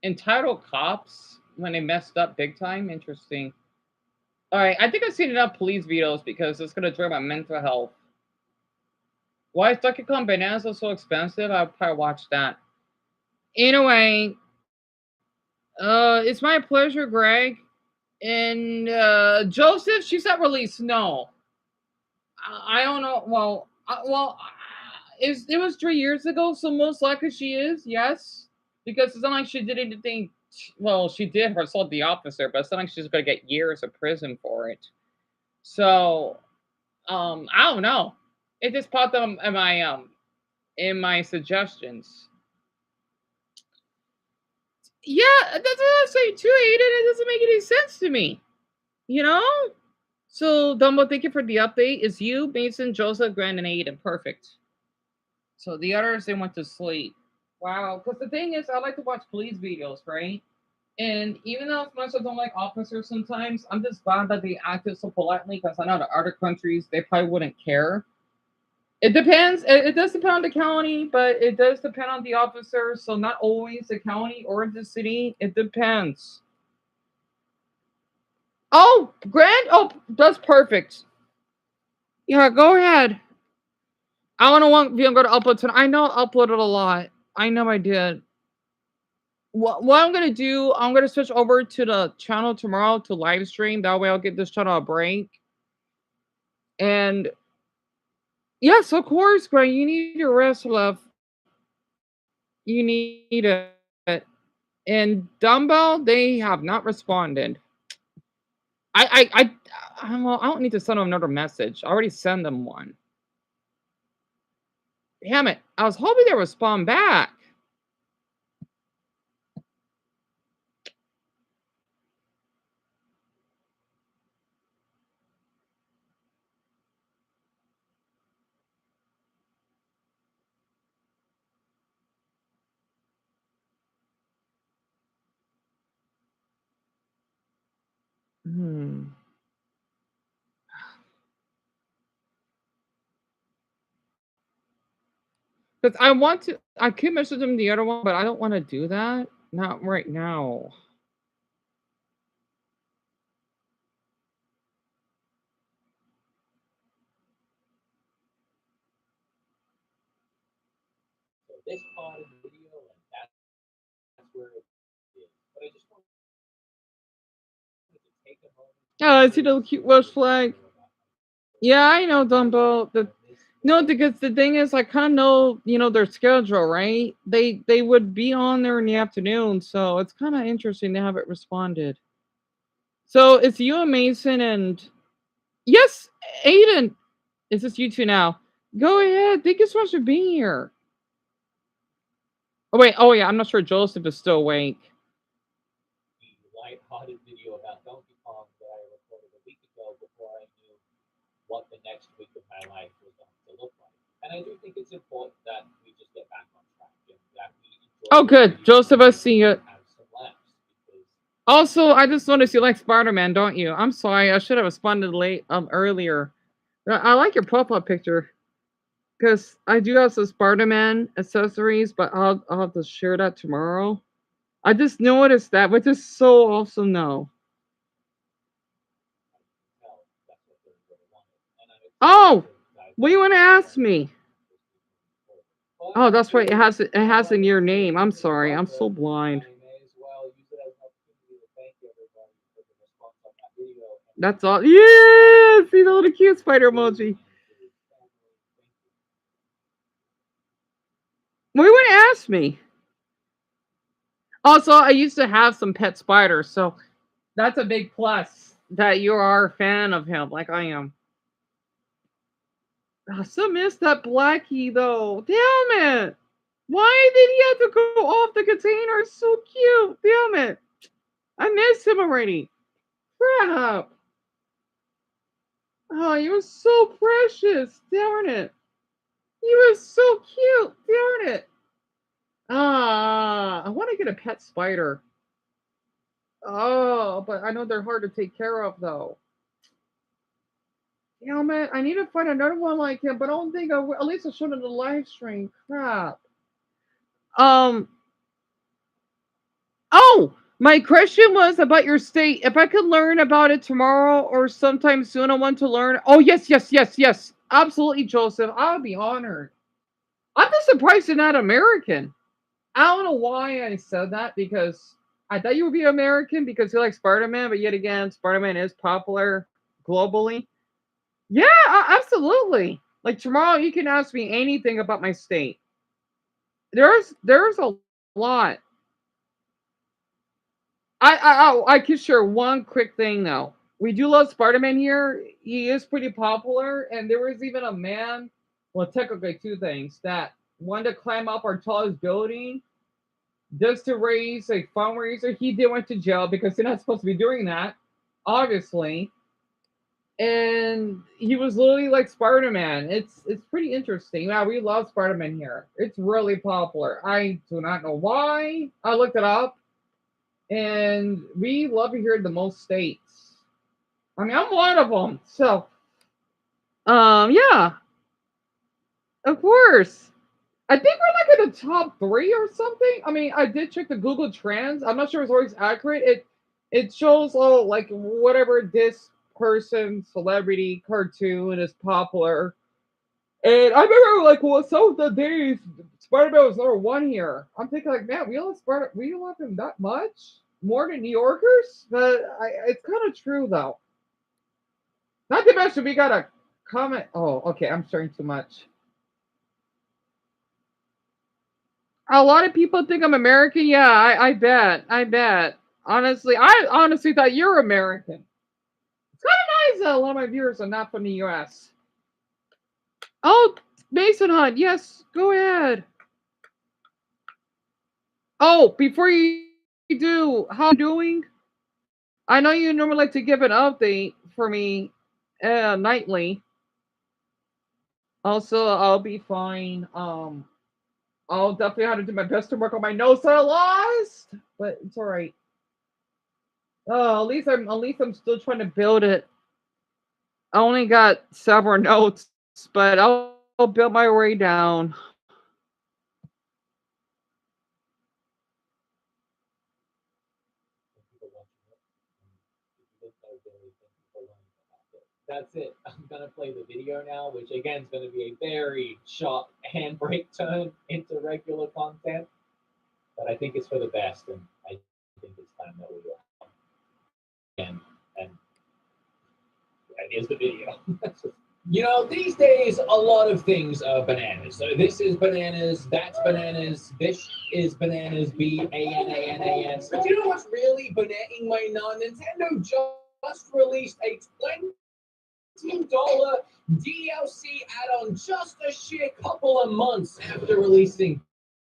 Speaker 1: Entitled cops when they messed up big time? Interesting. All right, I think I've seen enough police videos because it's going to drain my mental health. Why is Donkey Kong Bonanza so expensive? I'll probably watch that. Anyway, it's my pleasure, Greg. And Joseph, she's not released. No, I don't know. It was 3 years ago, so most likely she is. Yes, because it's not like she did anything. Well, she did assault the officer, but it's not like she's gonna get years of prison for it. So, I don't know. It just popped up in my suggestions. Yeah, that's what I say too, Aiden. It doesn't make any sense to me. You know? So, Dumbo, thank you for the update. It's you, Mason, Joseph, Grant, and Aiden. Perfect. So the others, they went to sleep. Wow. Because the thing is, I like to watch police videos, right? And even though as much as I don't like officers sometimes, I'm just glad that they acted so politely because I know the other countries, they probably wouldn't care. It depends. It does depend on the county, but it does depend on the officer. So not always the county or the city. It depends. Oh, Grant. Oh, that's perfect. Yeah, go ahead. I don't know if I'm going to upload tonight. I know I uploaded a lot. I know I did. What I'm going to do, I'm going to switch over to the channel tomorrow to live stream. That way I'll get this channel a break. And yes, of course, Grant, you need your rest, love. You need it. And Dumbo, they have not responded. I don't need to send them another message. I already sent them one. Damn it. I was hoping they'd respond back. Hmm. Because I could message him the other one, but I don't want to do that. Not right now.
Speaker 15: So this part of the video, and that's where it is. But I just wanted to take a moment.
Speaker 1: Oh, I see the cute Welsh flag. Yeah, I know Dumbo. No, because the thing is, I kind of know, their schedule, right? They would be on there in the afternoon, so it's kind of interesting to have it responded. So it's you and Mason and yes, Aiden. It's just you two now. Go ahead. Thank you so much for being here. Oh wait. Oh yeah. I'm not sure Joseph is still awake.
Speaker 15: The light-hearted video about Donkey Kong that I recorded a week ago before I knew what the next week of my life was going to look like. And I do think it's important that we just get back on track and that we enjoy
Speaker 1: Oh, good. Joseph, I see you.
Speaker 15: have some laughs.
Speaker 1: Also, I just noticed you like Spider-Man, don't you? I'm sorry. I should have responded earlier. I like your profile picture because I do have some Spider-Man accessories, but I'll have to share that tomorrow. I just noticed that, which is so awesome now. Oh, what do you want to ask me? Oh, that's right. It has in your name. I'm sorry. I'm so blind. That's all. Yeah, see the little cute spider emoji. What do you want to ask me? Also, I used to have some pet spiders, so that's a big plus that you are a fan of him, like I am. I still miss that Blackie though. Damn it! Why did he have to go off the container? It's so cute. Damn it! I missed him already. Crap! Oh, he was so precious. Darn it! He was so cute. Darn it! I want to get a pet spider. Oh, but I know they're hard to take care of though. Damn it! I need to find another one like him, but I don't think I will. At least I showed it in the live stream. Crap. Um. Oh, my question was about your state. If I could learn about it tomorrow or sometime soon, I want to learn. Oh yes, yes, yes, yes. Absolutely, Joseph. I would be honored. I'm just surprised you're not American. I don't know why I said that because I thought you would be American because you like Spider-Man, but yet again, Spider-Man is popular globally. Yeah, absolutely. Like tomorrow, you can ask me anything about my state. There's a lot. I can share one quick thing though. We do love Spider-Man here. He is pretty popular, and there was even a man. Well, technically, two things that wanted to climb up our tallest building just to raise a fundraiser. He did went to jail because they're not supposed to be doing that, obviously. And he was literally like Spider-Man. It's pretty interesting. Yeah, we love Spider-Man here. It's really popular. I do not know why. I looked it up, and we love it here in the most states. I mean, I'm one of them. So, yeah, of course. I think we're like in the top 3 or something. I mean, I did check the Google Trends. I'm not sure it's always accurate. It shows like whatever this person, celebrity, cartoon is popular. And I remember like, well, some of the days Spider-Man was #1 here. I'm thinking like, man, we don't love him that much more than New Yorkers, but it's kind of true though. Not to mention we got a comment. Oh, okay, I'm sharing too much. A lot of people think I'm American. Yeah, I bet. I bet. Honestly, I honestly thought you're American. It's kind of nice that a lot of my viewers are not from the US. Oh, Mason Hunt. Yes, go ahead. Oh, before you do, how you doing? I know you normally like to give an update for me nightly. Also, I'll be fine. I'll definitely have to do my best to work on my nose that I lost, but it's all right. Oh, at least I'm still trying to build it. I only got several notes, but I'll build my way down.
Speaker 18: That's it. I'm gonna play the video now, which again is gonna be a very sharp handbrake turn into regular content. But I think it's for the best, and I think it's time that we and here's the video. You know, these days, a lot of things are bananas. So this is bananas, that's bananas, this is bananas, bananas. But you know what's really bananing my nut? Nintendo just released a $20 DLC add-on just a sheer couple of months after releasing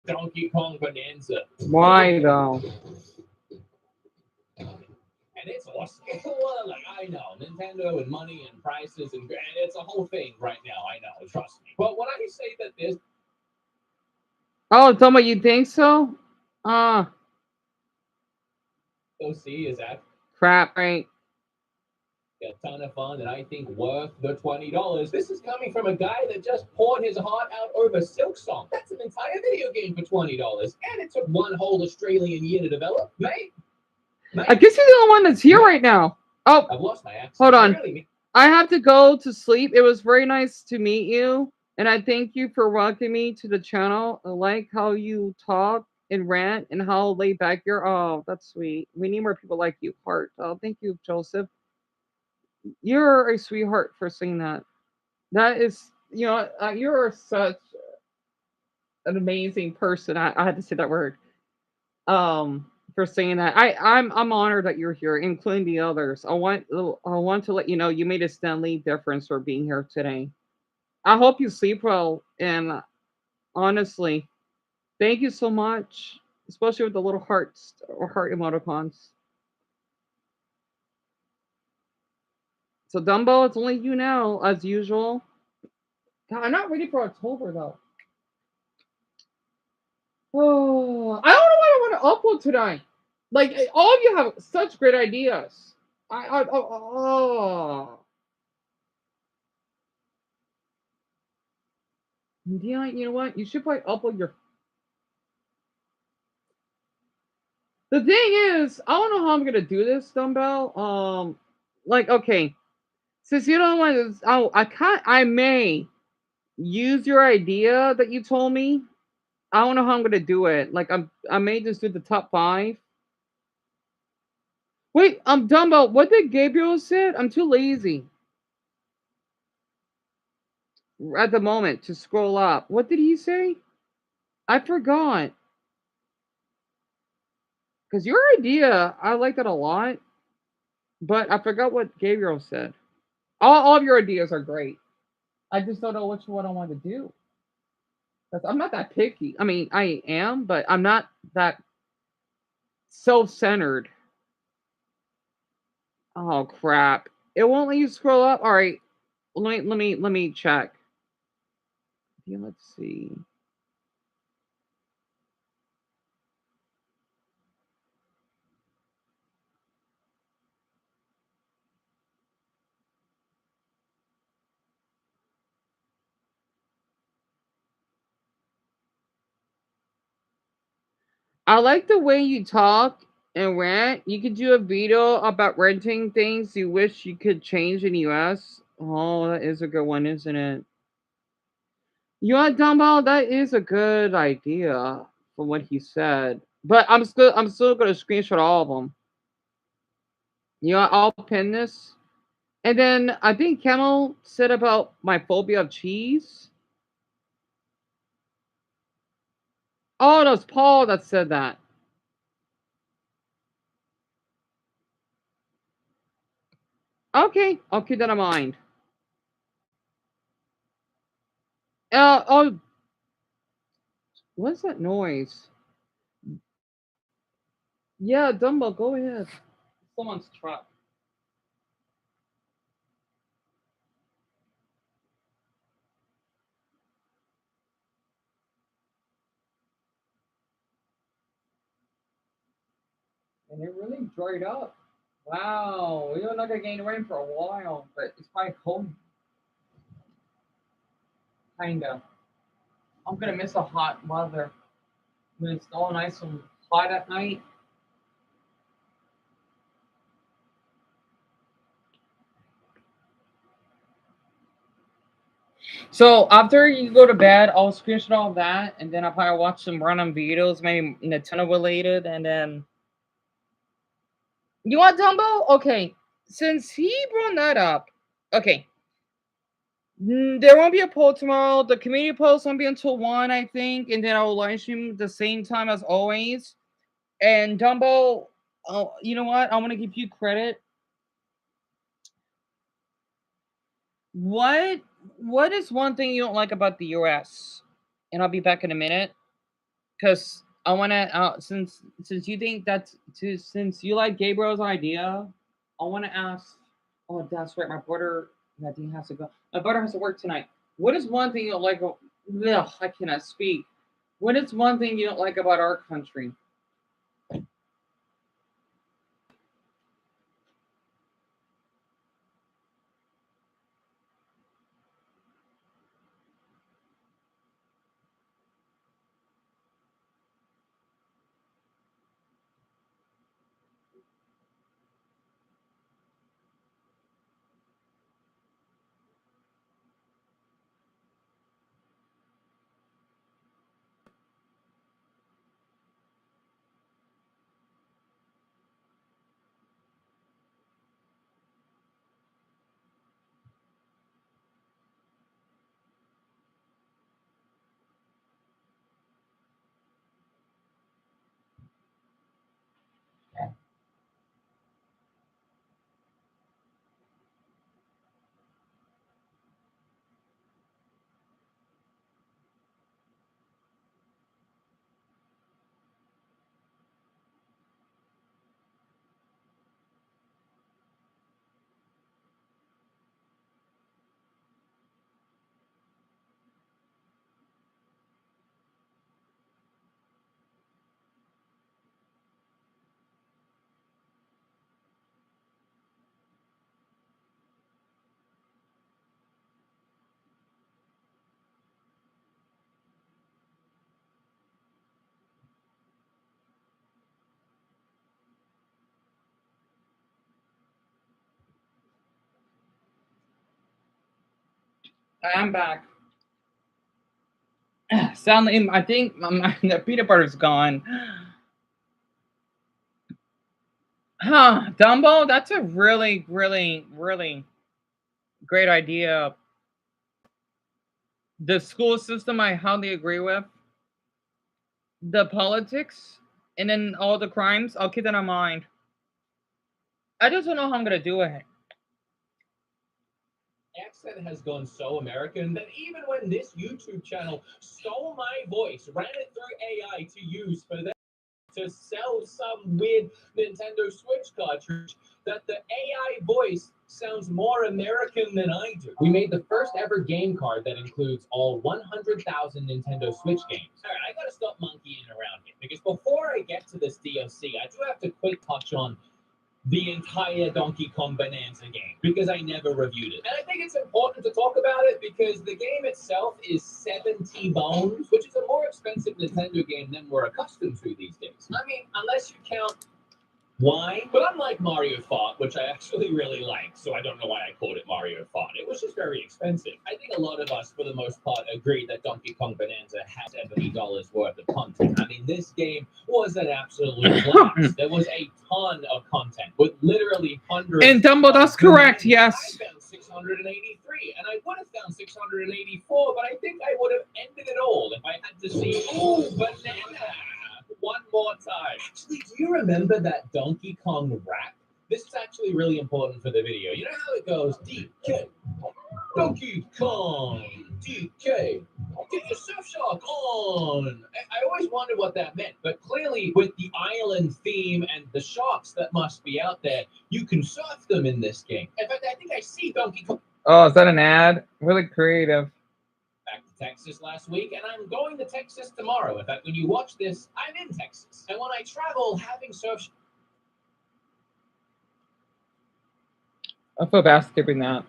Speaker 18: Donkey Kong Bonanza.
Speaker 1: Why though?
Speaker 18: And it's awesome. Well, like, I know, Nintendo and money and prices and it's a whole thing right now, I know, trust me. But when I say that this
Speaker 1: Oh, Toma, you think so?
Speaker 18: OC is that
Speaker 1: Crap, right?
Speaker 18: a ton of fun and I think worth the $20. This is coming from a guy that just poured his heart out over Silksong. That's an entire video game for $20. And it took one whole Australian year to develop, mate.
Speaker 1: I guess you're the only one that's here right now. Oh,
Speaker 18: I've lost my accent.
Speaker 1: hold on.
Speaker 18: Really?
Speaker 1: I have to go to sleep. It was very nice to meet you, and I thank you for welcoming me to the channel. I like how you talk and rant and how laid back you're. Oh, that's sweet. We need more people like you, Heart. Oh, thank you, Joseph. You're a sweetheart for saying that. That is, you're such an amazing person. I had to say that word. For saying that. I'm honored that you're here, including the others. I want to let you know you made a Stanley difference for being here today. I hope you sleep well, and honestly, thank you so much, especially with the little hearts or heart emoticons. So Dumbo, it's only you now, as usual. God, I'm not ready for October though. Oh, I don't know what I want to upload tonight. Like all of you have such great ideas. Dion, you know what? You should probably upload your. The thing is, I don't know how I'm gonna do this, Dumbbell. Like okay, since you don't want to, I can't. I may use your idea that you told me. I don't know how I'm gonna do it. Like I may just do the top 5. Wait, Dumbbell. What did Gabriel said? I'm too lazy at the moment to scroll up. What did he say? I forgot. Because your idea, I like that a lot, but I forgot what Gabriel said. All of your ideas are great. I just don't know which one I want to do. 'Cause I'm not that picky. I mean, I am, but I'm not that self-centered. Oh crap! It won't let you scroll up. All right, let me check. Yeah, let's see. I like the way you talk and rant. You could do a video about renting things you wish you could change in US. Oh, that is a good one, isn't it? You know what, Dumbbell? That is a good idea from what he said. But I'm still gonna screenshot all of them. You know, I'll pin this. And then I think Camel said about my phobia of cheese. Oh, no, it's Paul that said that. Okay, I'll keep that in mind. Oh, what's that noise? Yeah, Dumbo, go ahead. Someone's truck. And it really dried up. Wow, we're not gonna gain rain for a while, but it's probably cold. Kinda. I'm gonna miss the hot weather. When it's all nice and hot at night. So after you go to bed, I'll screenshot all that, and then I'll probably watch some random videos, maybe Nintendo related, and then you want Dumbo? Okay, since he brought that up, okay. There won't be a poll tomorrow. The community post won't be until 1, I think, and then I'll live stream the same time as always. And Dumbo, oh, you know what? I want to give you credit. What is one thing you don't like about the US? And I'll be back in a minute, because I want to since you think since you like Gabriel's idea, I want to ask. Oh, that's right. My brother, Nadine has to go. My brother has to work tonight. What is one thing you don't like? Ugh, I cannot speak. What is one thing you don't like about our country? I am back. Sadly, I think the peanut butter's gone. Huh, Dumbo? That's a really, really, really great idea. The school system, I highly agree with. The politics, and then all the crimes, I'll keep that in mind. I just don't know how I'm gonna do it.
Speaker 18: Accent has gone so American that even when this YouTube channel stole my voice, ran it through AI to use for them to sell some weird Nintendo Switch cartridge, that the AI voice sounds more American than I do. We made the first ever game card that includes all 100,000 Nintendo Switch games. All right, I gotta stop monkeying around here, because before I get to this DLC, I do have to quick touch on the entire Donkey Kong Bonanza game, because I never reviewed it. And I think it's important to talk about it because the game itself is 70 bones, which is a more expensive Nintendo game than we're accustomed to these days. I mean, unless you count why? But unlike Mario Kart, which I actually really like, so I don't know why I called it Mario Kart. It was just very expensive. I think a lot of us, for the most part, agree that Donkey Kong Bonanza has $70 worth of content. I mean, this game was an absolute blast. There was a ton of content with literally hundreds.
Speaker 1: And Dumbo, that's correct. Yes.
Speaker 18: I found 683, and I would have found 684, but I think I would have ended it all if I had to see, ooh, banana, one more time. Actually, do you remember that Donkey Kong rap? This is actually really important for the video. You know how it goes, DK, Donkey Kong, DK, get your Surf Shark on. I always wondered what that meant, but clearly with the island theme and the sharks that must be out there, you can surf them in this game. In fact, I think I see Donkey Kong.
Speaker 1: Oh, is that an ad? Really creative.
Speaker 18: Back to Texas last week, and I'm going to Texas tomorrow. In fact, when you watch this, I'm in Texas. And when I travel, having surf
Speaker 1: I feel bad skipping that.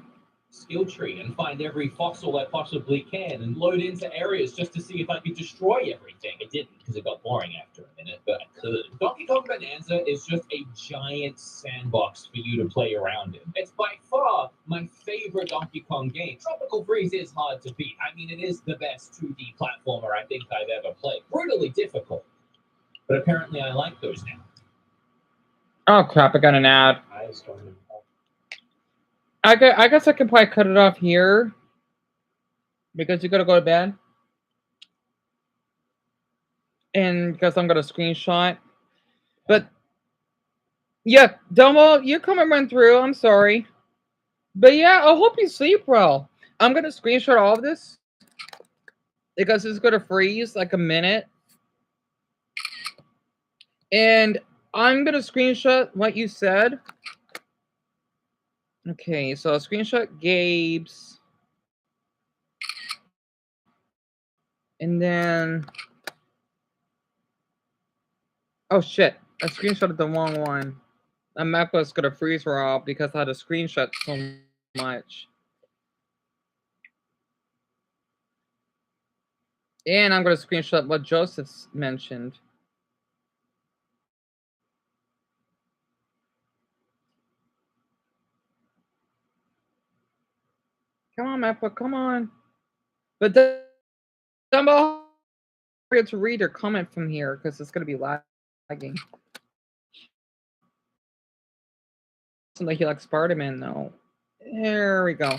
Speaker 18: skill tree and find every fossil I possibly can and load into areas just to see if I could destroy everything. I didn't because it got boring after a minute, but I could. Donkey Kong Bonanza is just a giant sandbox for you to play around in. It's by far my favorite Donkey Kong game. Tropical Freeze is hard to beat. I mean, it is the best 2D platformer I think I've ever played. Brutally difficult, but apparently I like those now.
Speaker 1: Oh crap! I got an ad. I guess I can probably cut it off here because you gotta go to bed, and because I'm gonna screenshot. But yeah, Domo, you come and run through. I'm sorry, but yeah, I hope you sleep well. I'm gonna screenshot all of this because it's gonna freeze like a minute, and I'm gonna screenshot what you said. Okay, so I'll screenshot Gabe's. And then... Oh shit, I screenshotted the wrong one. My map was gonna freeze raw because I had to screenshot so much. And I'm gonna screenshot what Joseph's mentioned. Come on, Mappa, come on. But Dumbo, to read or comment from here because it's gonna be lagging. Sounds like you like Spider-Man though. There we go.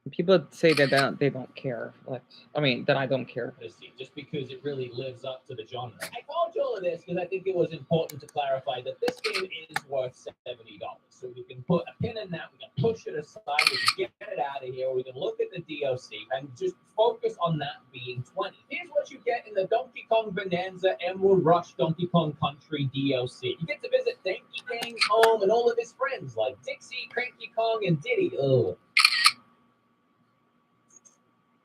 Speaker 1: People say that they don't care. Like, I mean, that I don't care.
Speaker 18: Just because it really lives up to the genre. I called you all of this because I think it was important to clarify that this game is worth $70. So we can put a pin in that, we can push it aside, we can get it out of here, we can look at the DLC and just focus on that being 20. Here's what you get in the Donkey Kong Bonanza Emerald Rush Donkey Kong Country DLC. You get to visit Donkey Kong's home and all of his friends like Dixie, Cranky Kong, and Diddy. Ugh.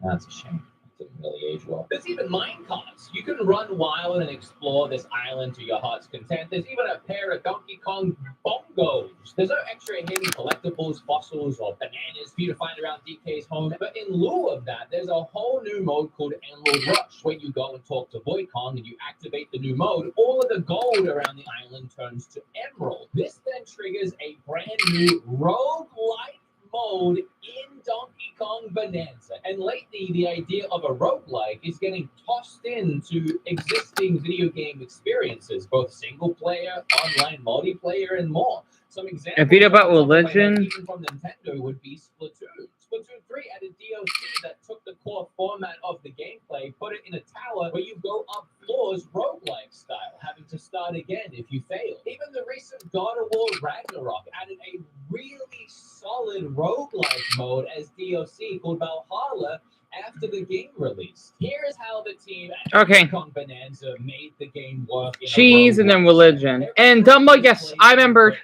Speaker 18: That's a shame. That didn't really age well. There's even mine carts. You can run wild and explore this island to your heart's content. There's even a pair of Donkey Kong bongos. There's no extra hidden collectibles, fossils, or bananas for you to find around DK's home. But in lieu of that, there's a whole new mode called Emerald Rush. When you go and talk to Boy Kong and you activate the new mode, all of the gold around the island turns to emerald. This then triggers a brand new roguelike mode in Donkey Kong Bonanza. And lately, the idea of a roguelike is getting tossed into existing video game experiences, both single player, online multiplayer, and more. Some examples
Speaker 1: a video about
Speaker 18: off the top of my head,
Speaker 1: religion.
Speaker 18: even from Nintendo, would be Splatoon. Splatoon 3 added DLC that took the core format of the gameplay, put it in a tower where you go up floors roguelike style, having to start again if you fail. Even the recent God of War Ragnarok added a really solid roguelike mode as DLC called Valhalla after the game release. Here's how the team at
Speaker 1: Okay.
Speaker 18: Kong Bonanza made the game work in a
Speaker 1: Cheese and then religion. And Dumbo, yes, I remember.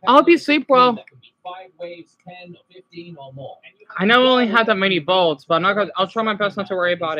Speaker 1: I hope you sleep well.
Speaker 18: 5 waves, 10 or 15 or more.
Speaker 1: I know I only have that many bolts, but I'm not gonna. I'll try my best not to worry about it.